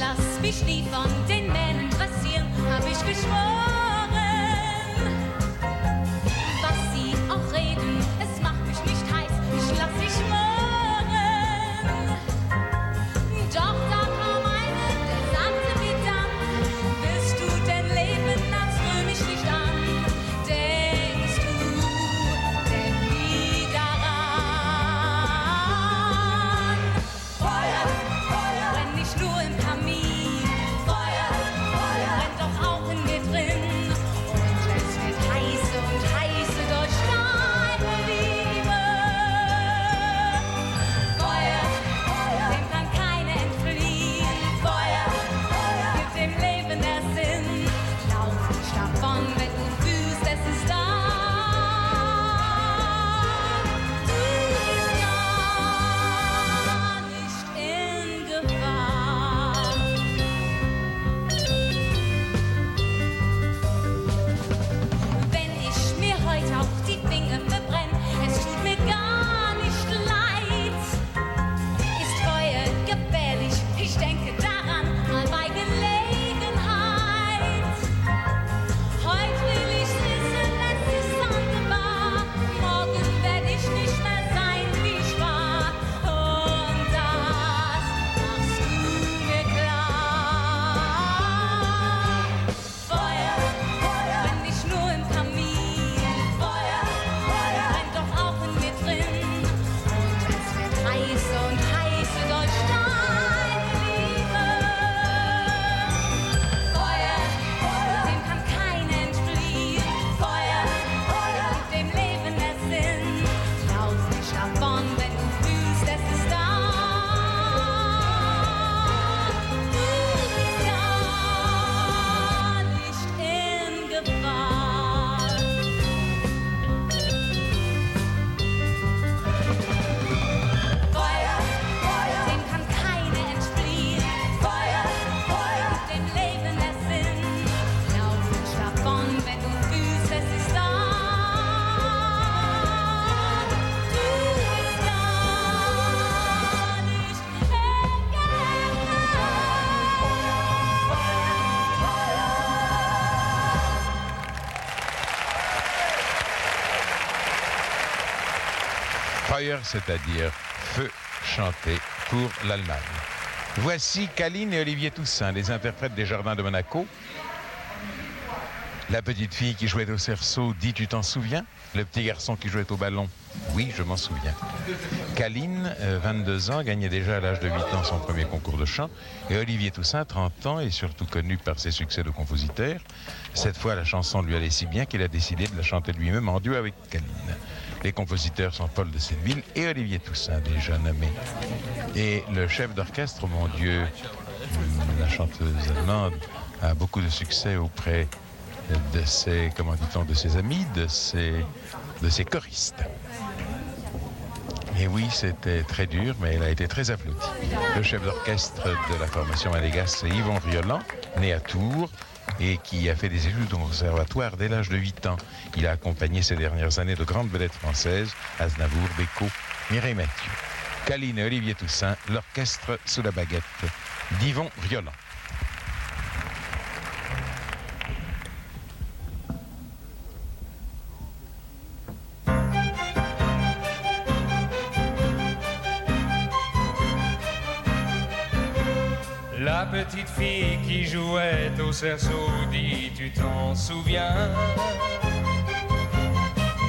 lass mich nie von den Männern passieren, hab ich geschworen. Was sie auch reden, es macht mich nicht heiß, ich lass sie schwören. Doch da kam eine, der sagte wie dann, willst du denn leben, als rühm ich nicht an? Denkst du denn nie daran? Feuer, Feuer, brennt nicht nur im Kamin. Feuer, Feuer, brennt doch auch in mir drin. Und es wird heiße und heiße durch deine Liebe. Feuer, Feuer, dem kann keine entfliehen. Feuer, Feuer, gibt dem Leben der Sinn. Lauf nicht davon, wenn du fühlst, es ist da. Du bist gar nicht in Gefahr. Wenn ich mir heute auch die Finger verbrenne, es tut mir gar nicht leid. Ist Feuer gefährlich? Ich denke daran, mal bei Gelegenheit. Heute will ich's wissen, es ist sonderbar. Morgen werd ich nicht mehr sein, wie ich war. Und das machst du mir klar. Feuer, Feuer, brennt nicht nur im Kamin. Feuer, Feuer, brennt doch auch in mir drin. Und es wird heiße und heiße durch deine Liebe. Feuer, Feuer, dem kann keiner entfliehen. Feuer, Feuer, gibt dem Leben der Sinn. Lauf nicht davon, wenn du fühlst, es ist da. Du bist gar nicht in Gefahr. Feuer, Feuer, dem kann keine entfliehen. Feuer, Feuer, gibt dem Leben der Sinn. Lauf nicht davon, wenn du fühlst, es ist da. Du bist gar nicht in Feuer, c'est-à-dire feu chanté pour l'Allemagne. Voici Caline et Olivier Toussaint, les interprètes des Jardins de Monaco. La petite fille qui jouait au cerceau dit « Tu t'en souviens ?» Le petit garçon qui jouait au ballon « Oui, je m'en souviens ». Caline, 22 ans, gagnait déjà à l'âge de 8 ans son premier concours de chant. Et Olivier Toussaint, 30 ans, est surtout connu par ses succès de compositeur. Cette fois, la chanson lui allait si bien qu'il a décidé de la chanter lui-même en duo avec Caline. Les compositeurs sont Paul de Selleville et Olivier Toussaint, déjà nommés. Et le chef d'orchestre, mon Dieu, la chanteuse allemande, a beaucoup de succès auprès de ses, comment dit-on, de ses amis, de ses choristes. Et oui, c'était très dur, mais elle a été très applaudie. Le chef d'orchestre de la formation monégasque, c'est Yvon Rioland, né à Tours, et qui a fait des études au conservatoire dès l'âge de 8 ans. Il a accompagné ces dernières années de grandes vedettes françaises, Aznavour, Beko, Mireille Mathieu. Caline et Olivier Toussaint, l'orchestre sous la baguette d'Yvon Rioland. La petite fille qui jouait au cerceau dit, tu t'en souviens?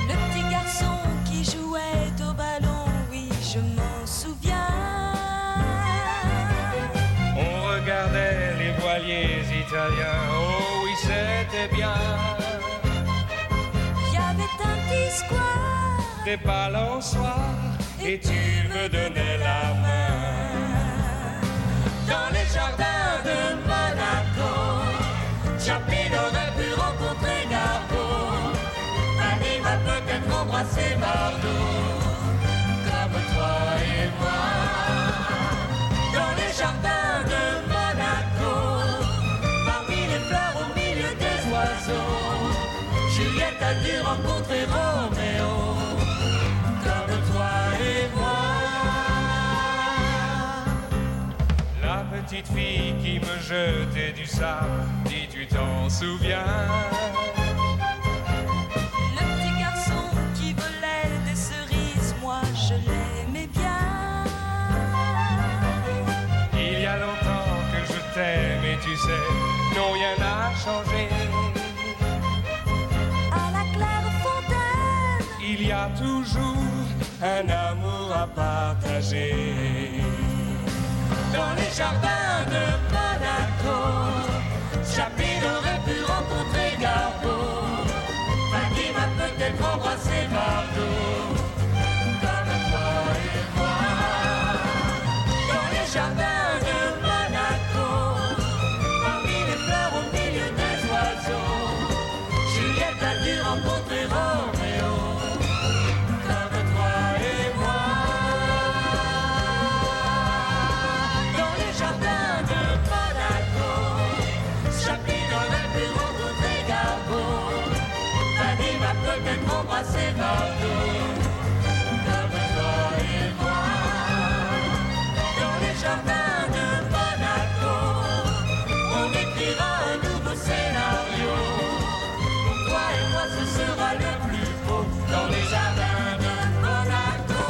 Le petit garçon qui jouait au ballon, oui, je m'en souviens. On regardait les voiliers italiens, oh oui, c'était bien. Il y avait un petit square, Des balançoires, et tu me donnais la main. Dans les jardins de Monaco, Chaplin aurait pu rencontrer Garbo. Annie va peut-être embrasser Bardot, comme toi et moi. Dans les jardins de Monaco, parmi les fleurs au milieu des oiseaux, Juliette a dû rencontrer Roméo, comme toi et moi. La petite fille qui me jetait du sable, dis tu t'en souviens? Le petit garçon qui volait des cerises, moi je l'aimais bien. Il y a longtemps que je t'aime et tu sais, non rien n'a changé. À la claire fontaine, Il y a toujours un amour à partager. dans les jardins de Monaco, Chaplin aurait pu rencontrer Garbeau. Fanny m'a peut-être embrassé Bardot, comme toi et moi. Dans les jardins de Monaco, parmi les fleurs au milieu des oiseaux, Juliette a dû rencontrer Roméo, comme toi et moi. Dans les jardins de Monaco, Chaplin aurait pu rencontrer Garbeau. Fanny m'a peut-être embrassé Bardot, comme toi et moi. Dans les jardins de Monaco, on écrira un nouveau scénario. Pour toi et moi, ce sera le plus beau. Dans les jardins de Monaco.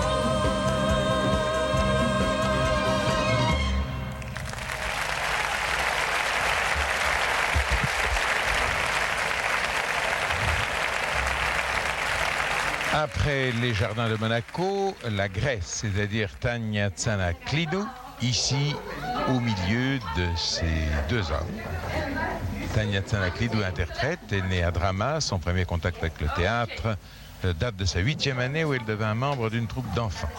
Après les jardins de Monaco, la Grèce, c'est-à-dire Tania Tsantaklidou, ici au milieu de ces deux hommes. Tania Tsantaklidou, interprète, est née à Drama. Son premier contact avec le théâtre date de sa 8e année où elle devint membre d'une troupe d'enfants.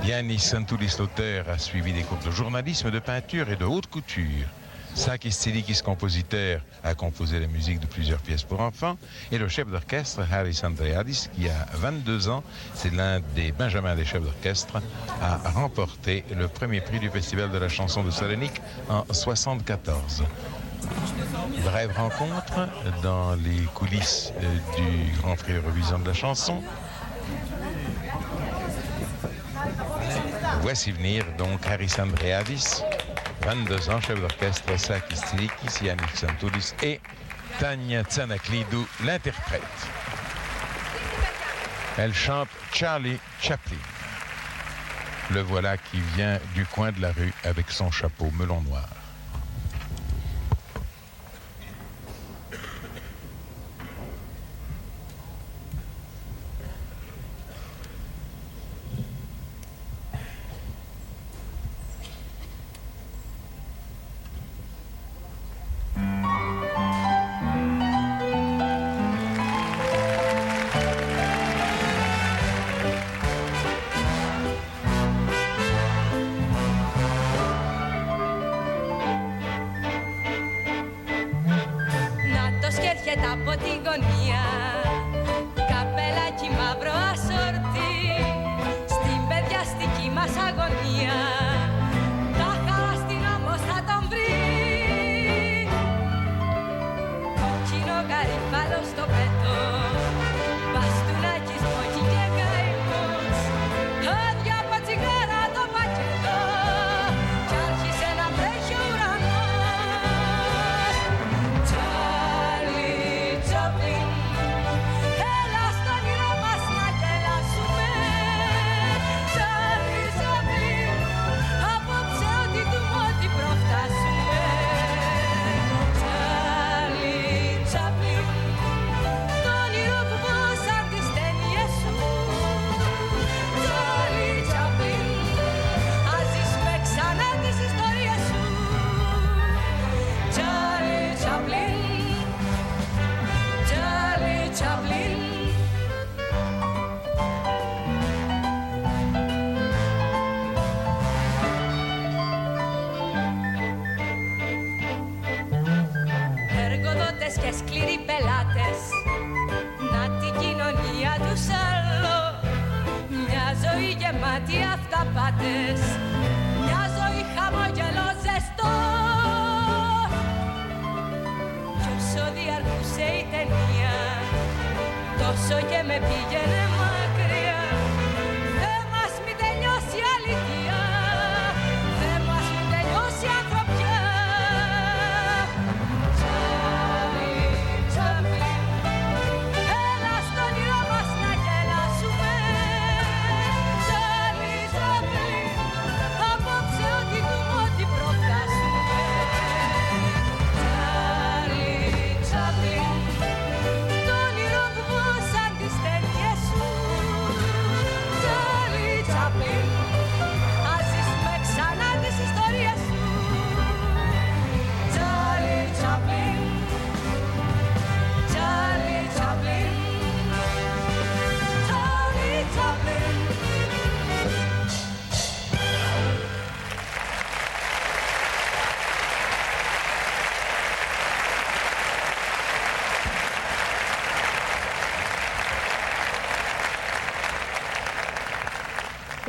Yannis Santoulis, l'auteur, a suivi des cours de journalisme, de peinture et de haute couture. Sakis Tsilikis, compositeur, a composé la musique de plusieurs pièces pour enfants. Et le chef d'orchestre, Haris Andreadis, qui a 22 ans, c'est l'un des benjamins des chefs d'orchestre, a remporté le premier prix du Festival de la chanson de Salonique en 1974. Brève rencontre dans les coulisses du Grand Prix Eurovision de la chanson. Voici venir donc Haris Andreadis, 22 ans, chef d'orchestre, Sakis Tsilikis, Yannis Santoulis et Tania Tsantaklidou, l'interprète. Elle chante Charlie Chaplin. Le voilà qui vient du coin de la rue avec son chapeau melon noir. Νάτος και έρχεται από την γωνία, καπελάκι μαύρο ασορτί, στην παιδιαστική μας αγωνία, τα χάστην όμως θα τον βρει. Κόκκινο γαρίφαλο στο πέτο, μπαστούνακι σπόκι και καημός, άδεια από τσιγάρα το πακέτο, κι άρχισε να βρέχει ο ουρανός. Charlie Chaplin, έλα στο όνειρό μας να γελάσουμε. Charlie Chaplin, απόψε ό,τι του ό,τι προφτάσουμε. Charlie Chaplin, το όνειρο που βούσαν τις ταινίες σου. Charlie Chaplin, ας ζήσουμε ξανά τις ιστορίες σου. Charlie Chaplin, Charlie Chaplin. Εργοδότες και σκληροί πελάτες, να την κοινωνία τους άλλο. Μια ζωή γεμάτη αυταπάτες, μια ζωή χαμόγελο ζεστό. Κι όσο διαρκούσε η ταινία, τόσο και με πήγαινε μακριά. Δε μας μη τελειώσει η αλήθεια, δε μας μη τελειώσει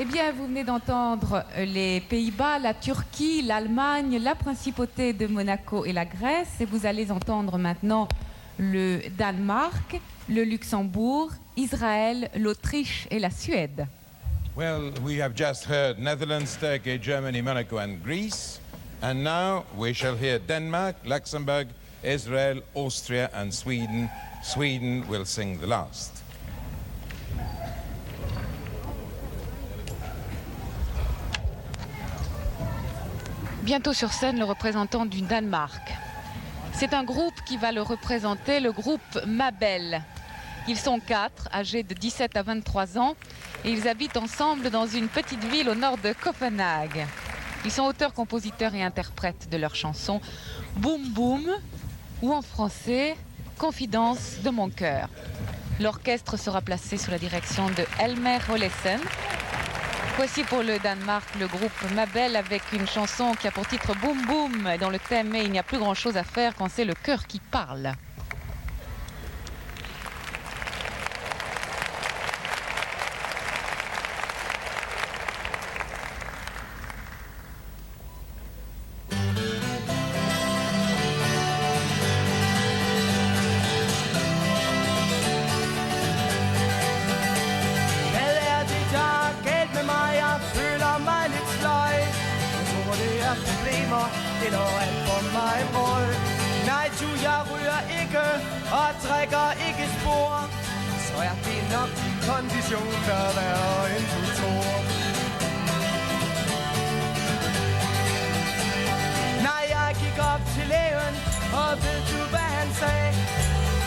bien, vous venez d'entendre les Pays-Bas, la Turquie, l'Allemagne, la Principauté de Monaco et la Grèce. Et vous allez entendre maintenant le Danemark, le Luxembourg, Israël, l'Autriche et la Suède. Well, we have just heard Netherlands, Turkey, Germany, Monaco and Greece. And now we shall hear Denmark, Luxembourg, Israel, Austria and Sweden. Sweden will sing the last. Bientôt sur scène, le représentant du Danemark. C'est un groupe qui va le représenter, le groupe Mabel. Ils sont 4, âgés de 17 à 23 ans, et ils habitent ensemble dans une petite ville au nord de Copenhague. Ils sont auteurs, compositeurs et interprètes de leurs chansons Boum Boum, ou en français, Confidence de mon cœur. L'orchestre sera placé sous la direction de Elmer Olesen. Voici pour le Danemark le groupe Mabel avec une chanson qui a pour titre Boum Boum, dont le thème est « Il n'y a plus grand chose à faire quand c'est le cœur qui parle ». Det når alt for mig mål. Nej, du, jeg ryger ikke og trækker ikke spor. Så er det nok din kondition, der er værre end du tror. Nej, jeg gik op til lægen, og ved du hvad han sagde?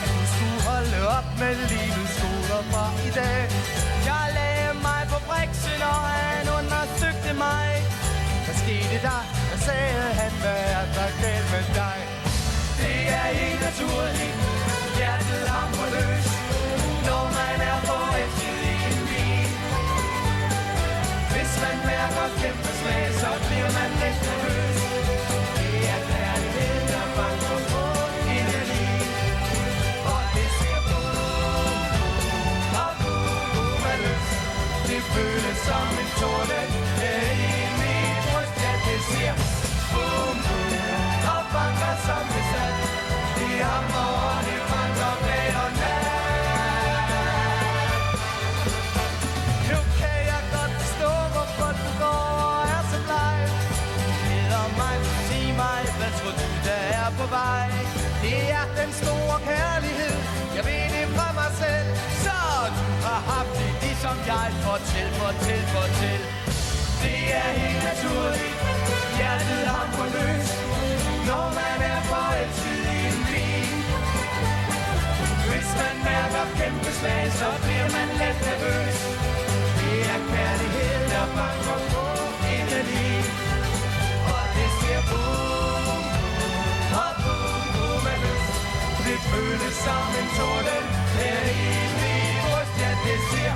At du skulle holde op med livets skoler fra i dag. Jeg lagde mig på briksen, og han undersøgte mig. Hvad skete der? Hvad sagde han? Hvad er der galt med dig? Det er helt naturligt. Hjertet hamrer løs, når man er forelsket i en bil. Hvis man mærker kæmpe slag, så bliver man lidt nervøs. Det er kærlighed, der banker på indeni. Og det ser og boom er løs. Det føles som en tårne her i mit bryst. Ja, det siger boom, boom, og banker som besat. Det hamrer og det banker dag og nat. Nu kan jeg godt forstå, hvorfor du går og er så bleg. Leder mig, sig mig, hvad tror du, der er på vej? Det er den store kærlighed, jeg ved det fra mig selv. Så du har haft det ligesom jeg. Fortæl. Det er helt naturligt. Hjertet hamrer løs, når man er forelsket i en bil. Hvis man mærker kæmpe slag, så bliver man lidt nervøs. Det er kærlighed, der banker på indeni. Og det siger boom, og boom er løs. Det føles som en torden her i mit bryst. Ja, det siger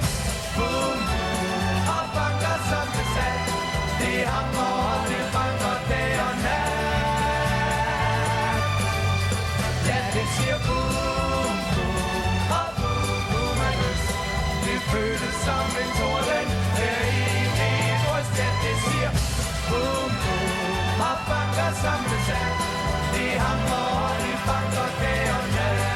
boom, og banker som besat. Det hamrer og det banker dag og nat. Ja, det siger boom, og boom er løs. Det føles som en torden her i mit bryst. Ja, det siger boom, og banker som besat. Det hamrer og det banker dag og nat.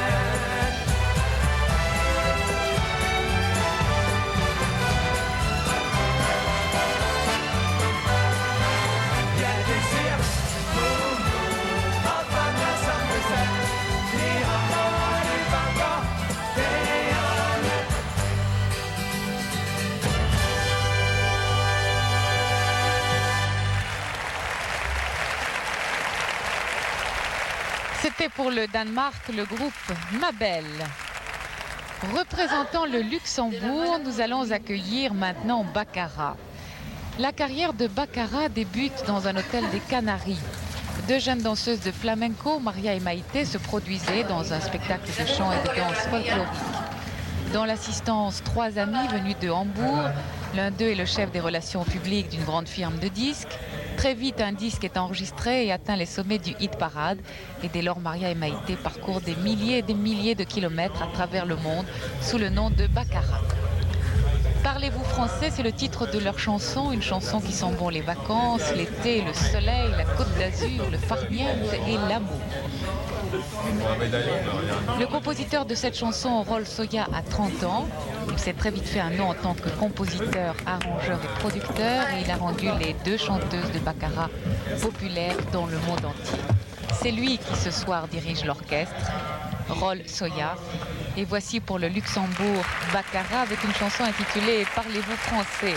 C'était pour le Danemark le groupe Mabel. Représentant le Luxembourg, nous allons accueillir maintenant Baccara. La carrière de Baccara débute dans un hôtel des Canaries. Deux jeunes danseuses de flamenco, Maria et Maïté, se produisaient dans un spectacle de chant et de danse folklorique. Dans l'assistance, 3 amis venus de Hambourg. L'un d'eux est le chef des relations publiques d'une grande firme de disques. Très vite, un disque est enregistré et atteint les sommets du hit parade. Et dès lors, Maria et Maïté parcourent des milliers et des milliers de kilomètres à travers le monde sous le nom de Baccara. Parlez-vous français, c'est le titre de leur chanson, une chanson qui sent bon les vacances, l'été, le soleil, la côte d'Azur, le farniente et l'amour. Le compositeur de cette chanson, Rol Soya, a 30 ans. Il s'est très vite fait un nom en tant que compositeur, arrangeur et producteur et il a rendu les 2 chanteuses de baccarat populaires dans le monde entier. C'est lui qui ce soir dirige l'orchestre, Rol Soya. Et voici pour le Luxembourg Baccarat avec une chanson intitulée « Parlez-vous français ».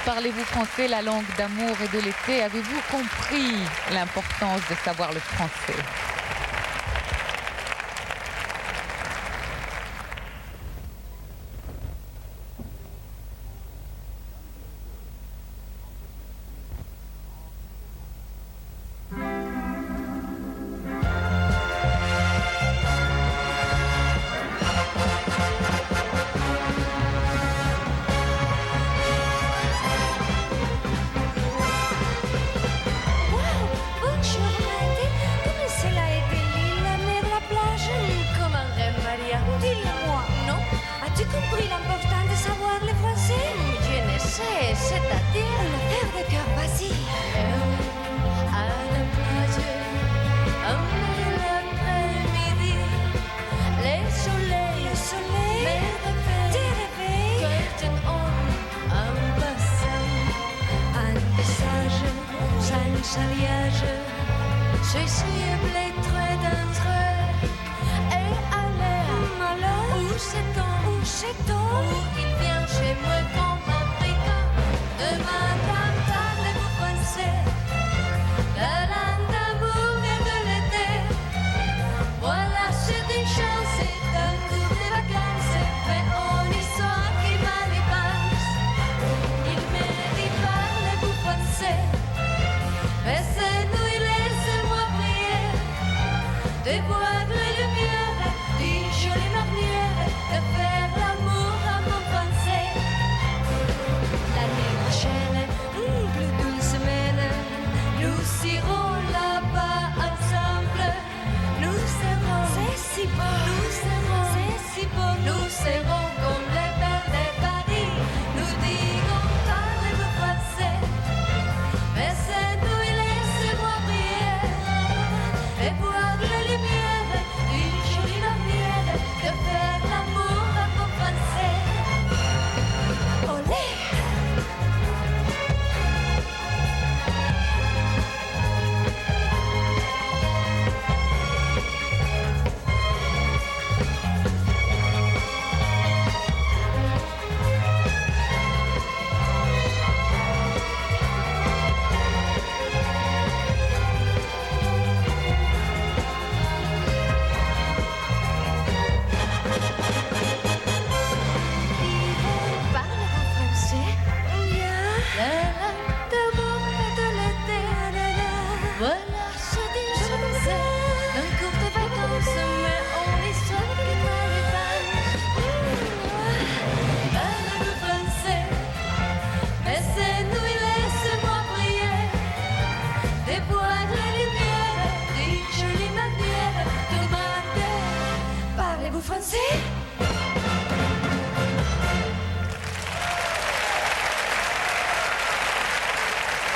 Parlez-vous français, la langue d'amour et de l'été? Avez-vous compris l'importance de savoir le français?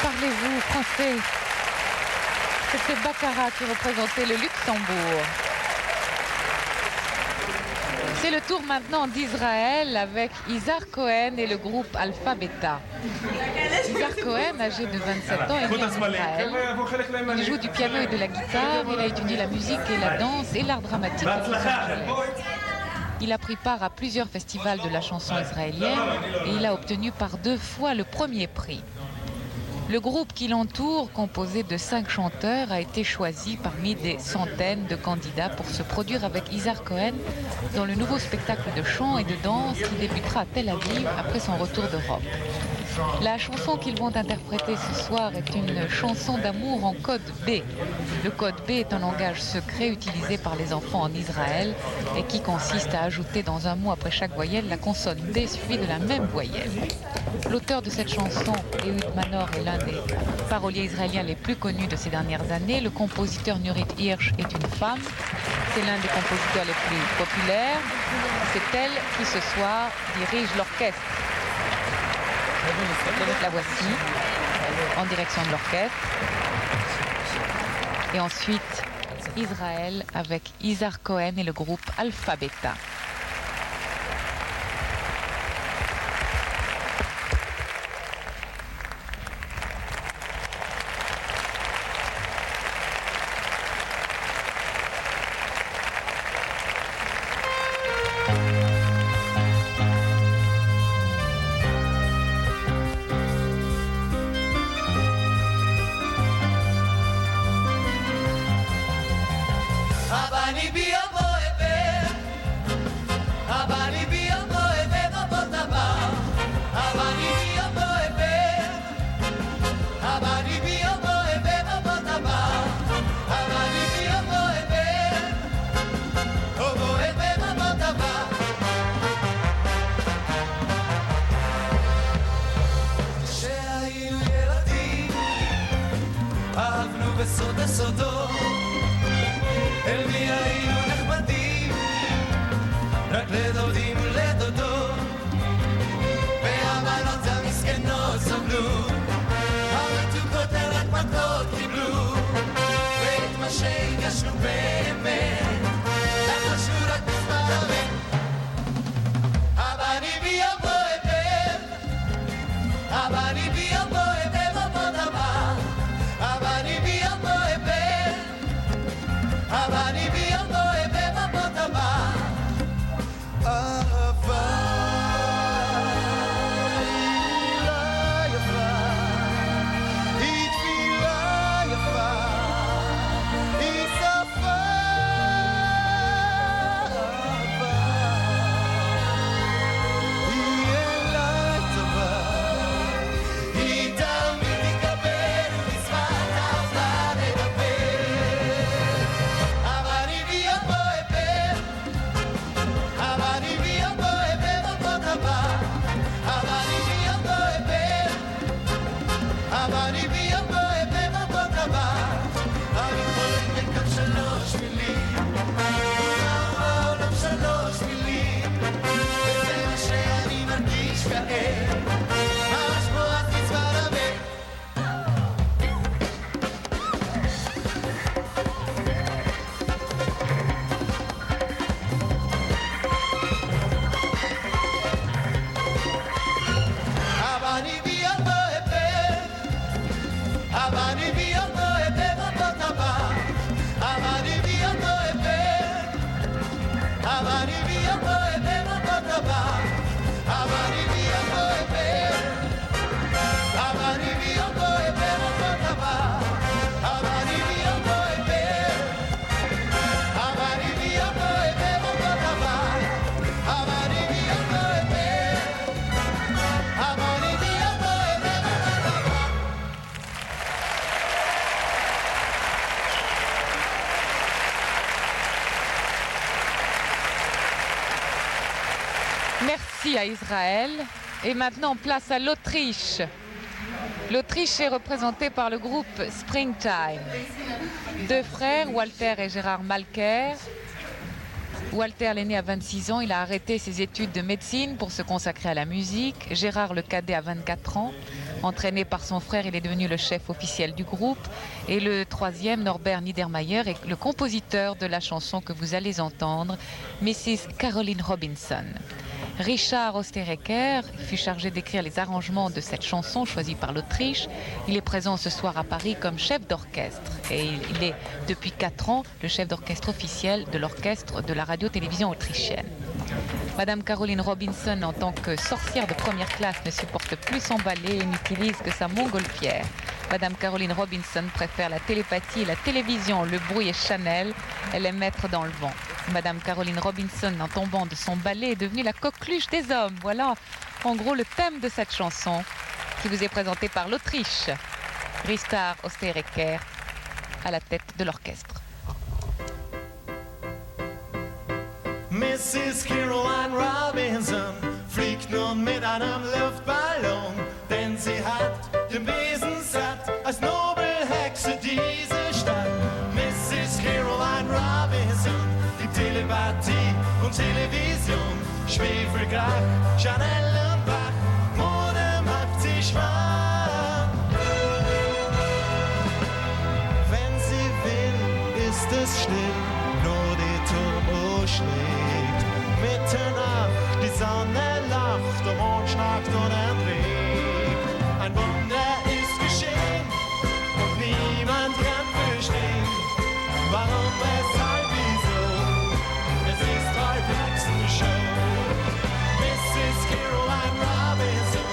Parlez-vous français? C'était Baccarat qui représentait le Luxembourg. C'est le tour maintenant d'Israël avec Izhar Cohen et le groupe Alpha Beta. Izhar Cohen, âgé de 27 ans, est né en Israël. Il joue du piano et de la guitare. Il a étudié la musique et la danse et l'art dramatique à Los Angeles. Il a pris part à plusieurs festivals de la chanson israélienne et il a obtenu par 2 fois le premier prix. Le groupe qui l'entoure, composé de 5 chanteurs, a été choisi parmi des centaines de candidats pour se produire avec Izhar Cohen dans le nouveau spectacle de chant et de danse qui débutera à Tel Aviv après son retour d'Europe. La chanson qu'ils vont interpréter ce soir est une chanson d'amour en code B. Le code B est un langage secret utilisé par les enfants en Israël et qui consiste à ajouter dans un mot après chaque voyelle la consonne B suivie de la même voyelle. L'auteur de cette chanson, Ehud Manor, est l'un des paroliers israéliens les plus connus de ces dernières années. Le compositeur Nurit Hirsch est une femme. C'est l'un des compositeurs les plus populaires. C'est elle qui ce soir dirige l'orchestre. La voici, en direction de l'orchestre. Et ensuite, Israël avec Izar Cohen et le groupe Alpha Beta. Abani bia boebe, abani bia boebe babotaba, abani bia boebe, abani bia boebe babotaba, abani bia boebe, oh boebe babotaba. כשהיינו ילדים, אהבנו בסוד הסודות. אל מי היינו נחמדים, רק לדודים ולדודות, והבנות המסכנות סבלו, המתוקות רק מכות קיבלו, ואת מה שהגשנו באמת, לחשו רק מספר אמן. הבני בי יבוא היטב, הבני בי יבוא היטב עבוד הבא, הבני בי יבוא היטב, הבני בי יבוא היטב עבוד הבא. אהבה היא יפה, היא תפילה יפה, היא שפה. אהבה היא אליי טובה, היא תמיד תקבל ובשפת אהבה לדבר. הבני בי יבוא היטב, הבני בי יבוא היטב עבוד הבא, הבני בי יבוא היטב, הבני בי יבוא היטב עבוד הבא. אני חולם בכך 3 מילים, ובעולם 3 מילים, וזה מה שאני מרגיש כעת, ממש כמו התקווה לבן. הבני בי יבוא היטב, הבני בי יבוא היטב עבוד הבא, הבני בי יבוא היטב, הבני בי יבוא היטב עבוד הבא, הבני בי יבוא היטב, הבני בי יבוא היטב עבוד הבא, הבני בי יבוא היטב, הבני בי יבוא היטב עבוד הבא, הבני בי יבוא היטב, הבני בי יבוא היטב עבוד הבא. Merci à Israël. Et maintenant, place à l'Autriche. L'Autriche est représentée par le groupe Springtime. 2 frères, Walter et Gérard Malker. Walter est né à 26 ans, il a arrêté ses études de médecine pour se consacrer à la musique. Gérard le cadet a 24 ans. Entraîné par son frère, il est devenu le chef officiel du groupe. Et le 3e, Norbert Niedermayer, est le compositeur de la chanson que vous allez entendre, Mrs. Caroline Robinson. Richard Osterecker fut chargé d'écrire les arrangements de cette chanson choisie par l'Autriche. Il est présent ce soir à Paris comme chef d'orchestre. Et il est depuis 4 ans le chef d'orchestre officiel de l'orchestre de la radio-télévision autrichienne. Madame Caroline Robinson, en tant que sorcière de première classe, ne supporte plus s'emballer et n'utilise que sa montgolfière. Madame Caroline Robinson préfère la télépathie et la télévision, le bruit et Chanel. Elle est maître dans le vent. Madame Caroline Robinson, en tombant de son balai, est devenue la coqueluche des hommes. Voilà, en gros, le thème de cette chanson qui vous est présentée par l'Autriche. Richard Osterecker à la tête de l'orchestre. Mrs. Caroline Robinson fliegt nun mit einem Luftballon, denn sie hat den Besen satt als Nobelhexe dieser Stadt. Mrs. Caroline Robinson, die Telepathie und Television, Schwefelkrach, Chanel und Bach, Mode macht es still, nur die Turmuhr schlägt. Mitternacht, die Sonne lacht, der Mond schnarcht unentwegt. Ein Wunder ist geschehen und niemand kann verstehen, warum, weshalb, wieso. Es ist heute Hexenshow. Mrs. Caroline Robinson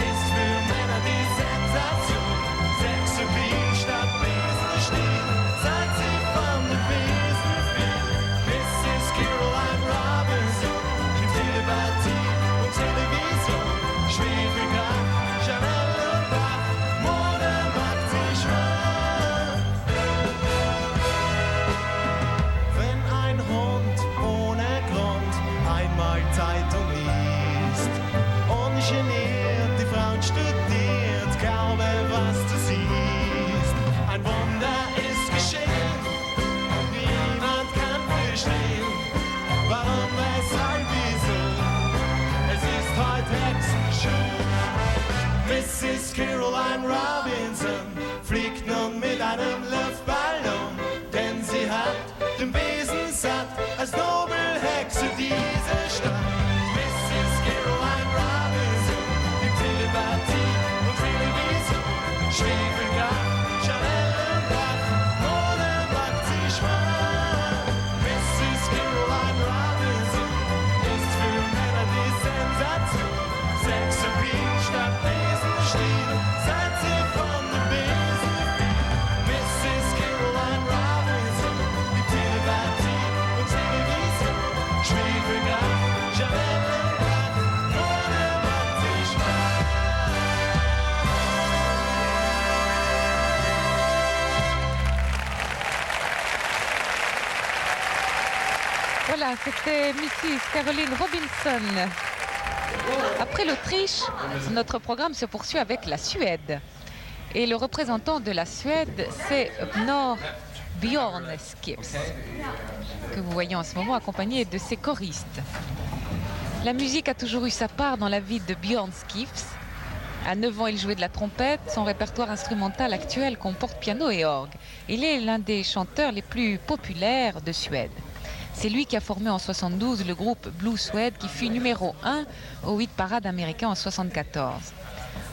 ist für Männer die Sensation. Sexappeal statt Besenstiel, seit sie von den Besen fiel. Mrs. Caroline Robinson gibt Telepathie und Television. Schwefelgrad, Chanel und Bach, Mode macht sich wahr. Wenn ein Hund ohne Grund einmal Zeitung liest, ungeniert die Frauen studiert, glaube, was du siehst. Ein Wunder ist geschehen und niemand kann verstehen, warum, weshalb, wieso. Es ist heute Hexenshow. Mrs. Caroline Robinson fliegt nun mit einem Luftballon, denn sie hat den Besen satt als Nobelhexe dieser Stadt. Mrs. Caroline Robinson gibt Telepathie und Television. Schwefelgrad, Chanel und Bach, Mode macht sich wahr. Mrs. Caroline Robinson ist für Männer die Sensation. Sexappeal statt Besenstiel, seit sie von den Besen fiel. Mrs. Caroline Robinson gibt Telepathie und Television. Schwefelgrad, Chanel und Bach, Mode macht sich wahr. Voilà, c'était Mrs. Caroline Robinson. Après l'Autriche, notre programme se poursuit avec la Suède. Et le représentant de la Suède, c'est Björn Skifs, que vous voyez en ce moment accompagné de ses choristes. La musique a toujours eu sa part dans la vie de Björn Skifs. À 9 ans, il jouait de la trompette. Son répertoire instrumental actuel comporte piano et orgue. Il est l'un des chanteurs les plus populaires de Suède. C'est lui qui a formé en 72 le groupe Blue Suede qui fut numéro 1 au hit parade américain en 74.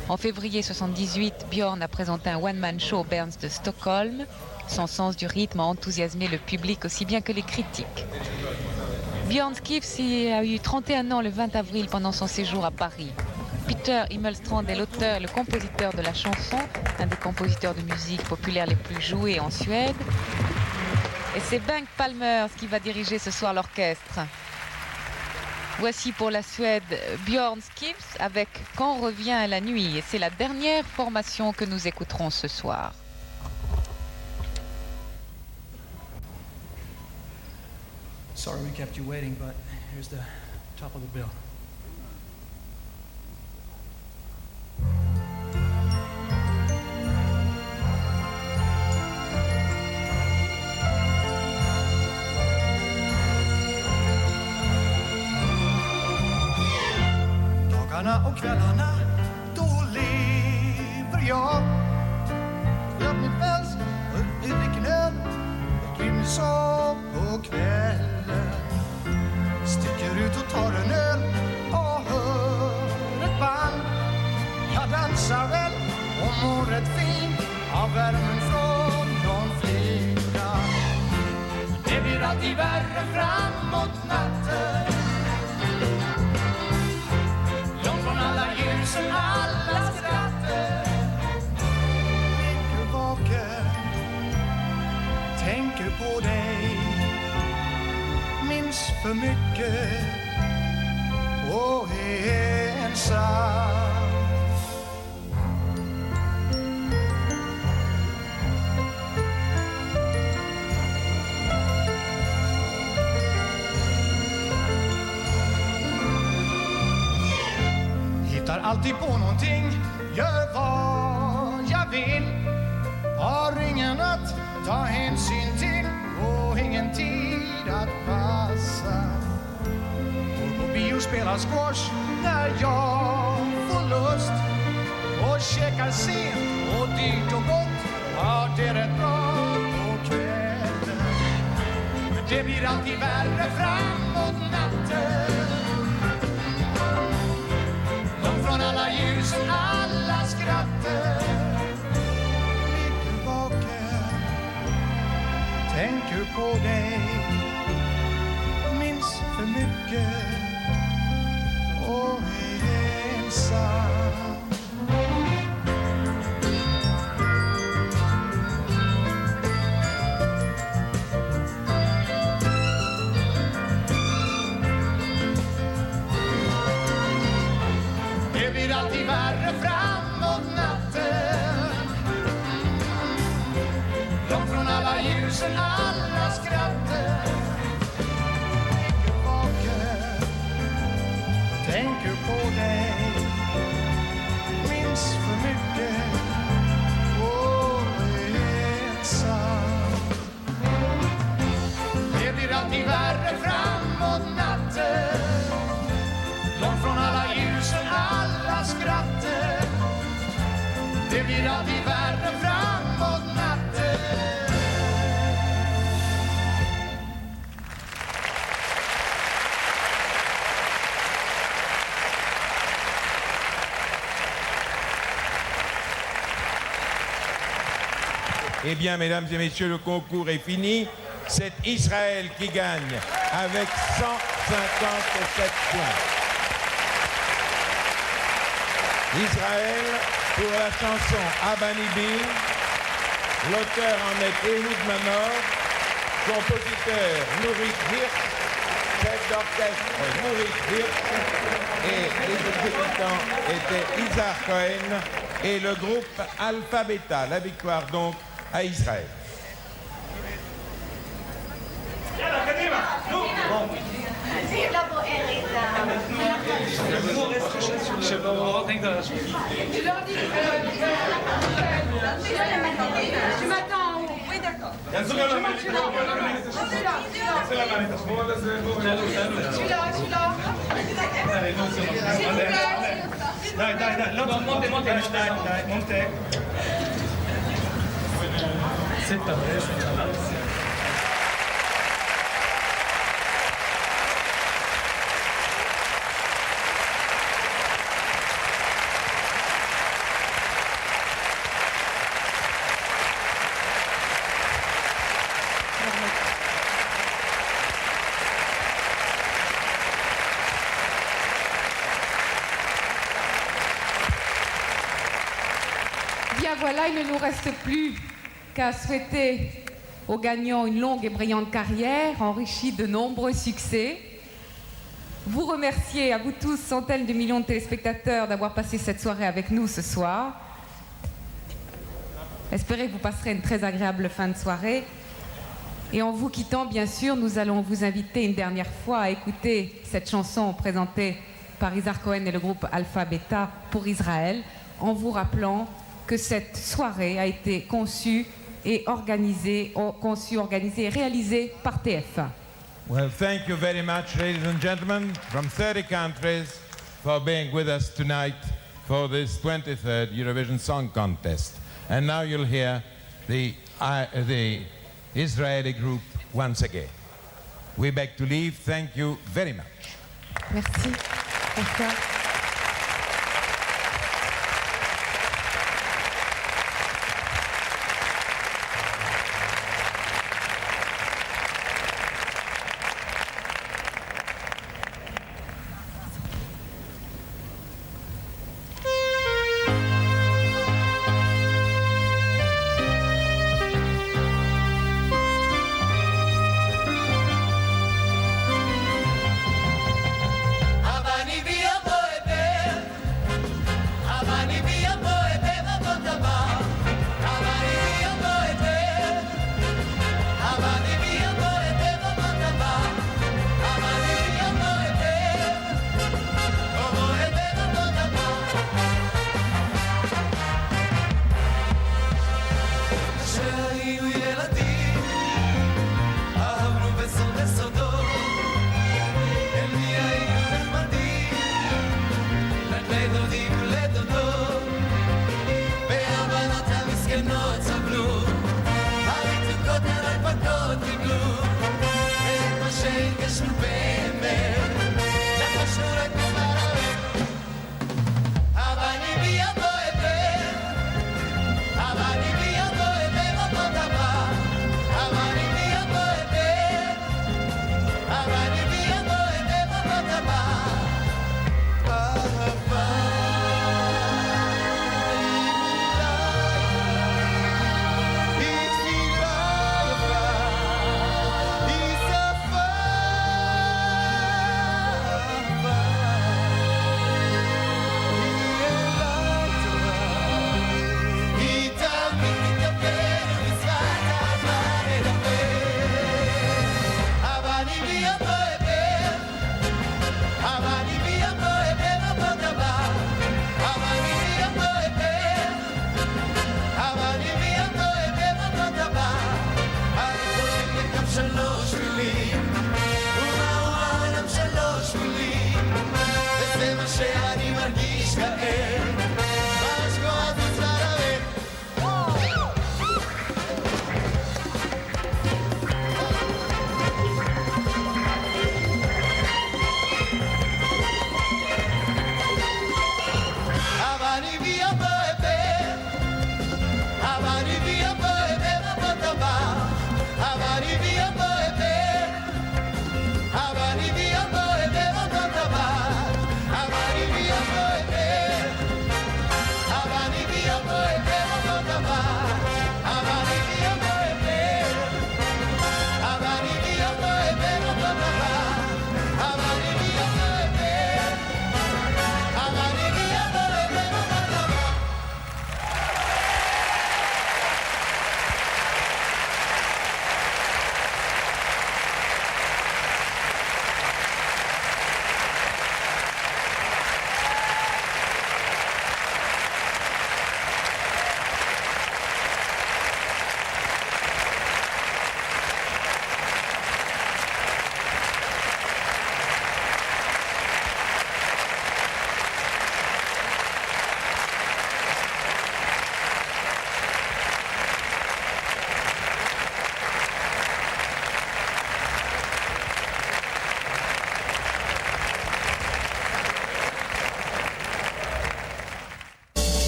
En février 78, Björn a présenté un one-man show au Berns de Stockholm. Son sens du rythme a enthousiasmé le public aussi bien que les critiques. Björn Skifs a eu 31 ans le 20 avril pendant son séjour à Paris. Peter Himmelstrand est l'auteur et le compositeur de la chanson, un des compositeurs de musique populaire les plus joués en Suède. Et c'est Bengt Palmers qui va diriger ce soir l'orchestre. Voici pour la Suède Björn Skifs avec Quand revient la nuit. Et c'est la dernière formation que nous écouterons ce soir. Sorry we kept you waiting, but here's the top of the bill. Dagarna och kvällarna, då lever jag. Jag mitt bäst, jag dricker öl, jag dricker sov på kvällen. Sticker ut och tar en öl och hör ett band. Jag dansar väl och mår rätt fint av värmen från någon flicka. Det blir alltid värre framåt natten. Långt från alla ljusen, alla skratter. Ligger vaken, tänker på dig. Minns för mycket och är ensam. Hittar alltid på någonting, gör vad jag vill. Har ingen att ta hänsyn till och ingen tid att passa. Går på bio, spelar squash när jag får lust. Och käkar sent och dyrt och gott, har det rätt bra på kvällen. Det blir alltid värre framåt natten. Långt från alla ljusen, alla skratten. Ligger vaken, tänker på dig. Minns för mycket och är ensam. Det blir alltid värre framåt natten. Långt från alla ljusen, alla skratten. Ligger vaken, tänker på dig. Minns för mycket och är ensam. Det blir alltid värre framåt natten. Långt från alla ljusen, alla skratten. Det blir alltid värre framåt natten. Eh bien, mesdames et messieurs, le concours est fini. C'est Israël qui gagne avec 157 points. Israël pour la chanson Abanibi. L'auteur en est Ehud Manor, compositeur Nourit Hirsch, chef d'orchestre Nourit Hirsch, et les exécutants étaient Isaac Cohen et le groupe Alpha Beta. La victoire donc à Israël. Je sais pas, on think that is. Tu leur dis tu m'attends en haut. Oui, d'accord. Monte, monte, monte. C'est pas vrai, je suis là. Bien voilà, il ne nous reste plus qu'à souhaiter aux gagnants une longue et brillante carrière, enrichie de nombreux succès. Vous remercier à vous tous, centaines de millions de téléspectateurs, d'avoir passé cette soirée avec nous ce soir. Espérez que vous passerez une très agréable fin de soirée. Et en vous quittant, bien sûr, nous allons vous inviter une dernière fois à écouter cette chanson présentée par Isaac Cohen et le groupe Alpha Beta pour Israël, en vous rappelant que cette soirée a été conçue et organisée et réalisée par TF1. Well, thank you very much, ladies and gentlemen, from 30 countries, for being with us tonight for this 23rd Eurovision Song Contest. And now you'll hear the Israeli group once again. We beg to leave. Thank you very much. Merci. Au revoir.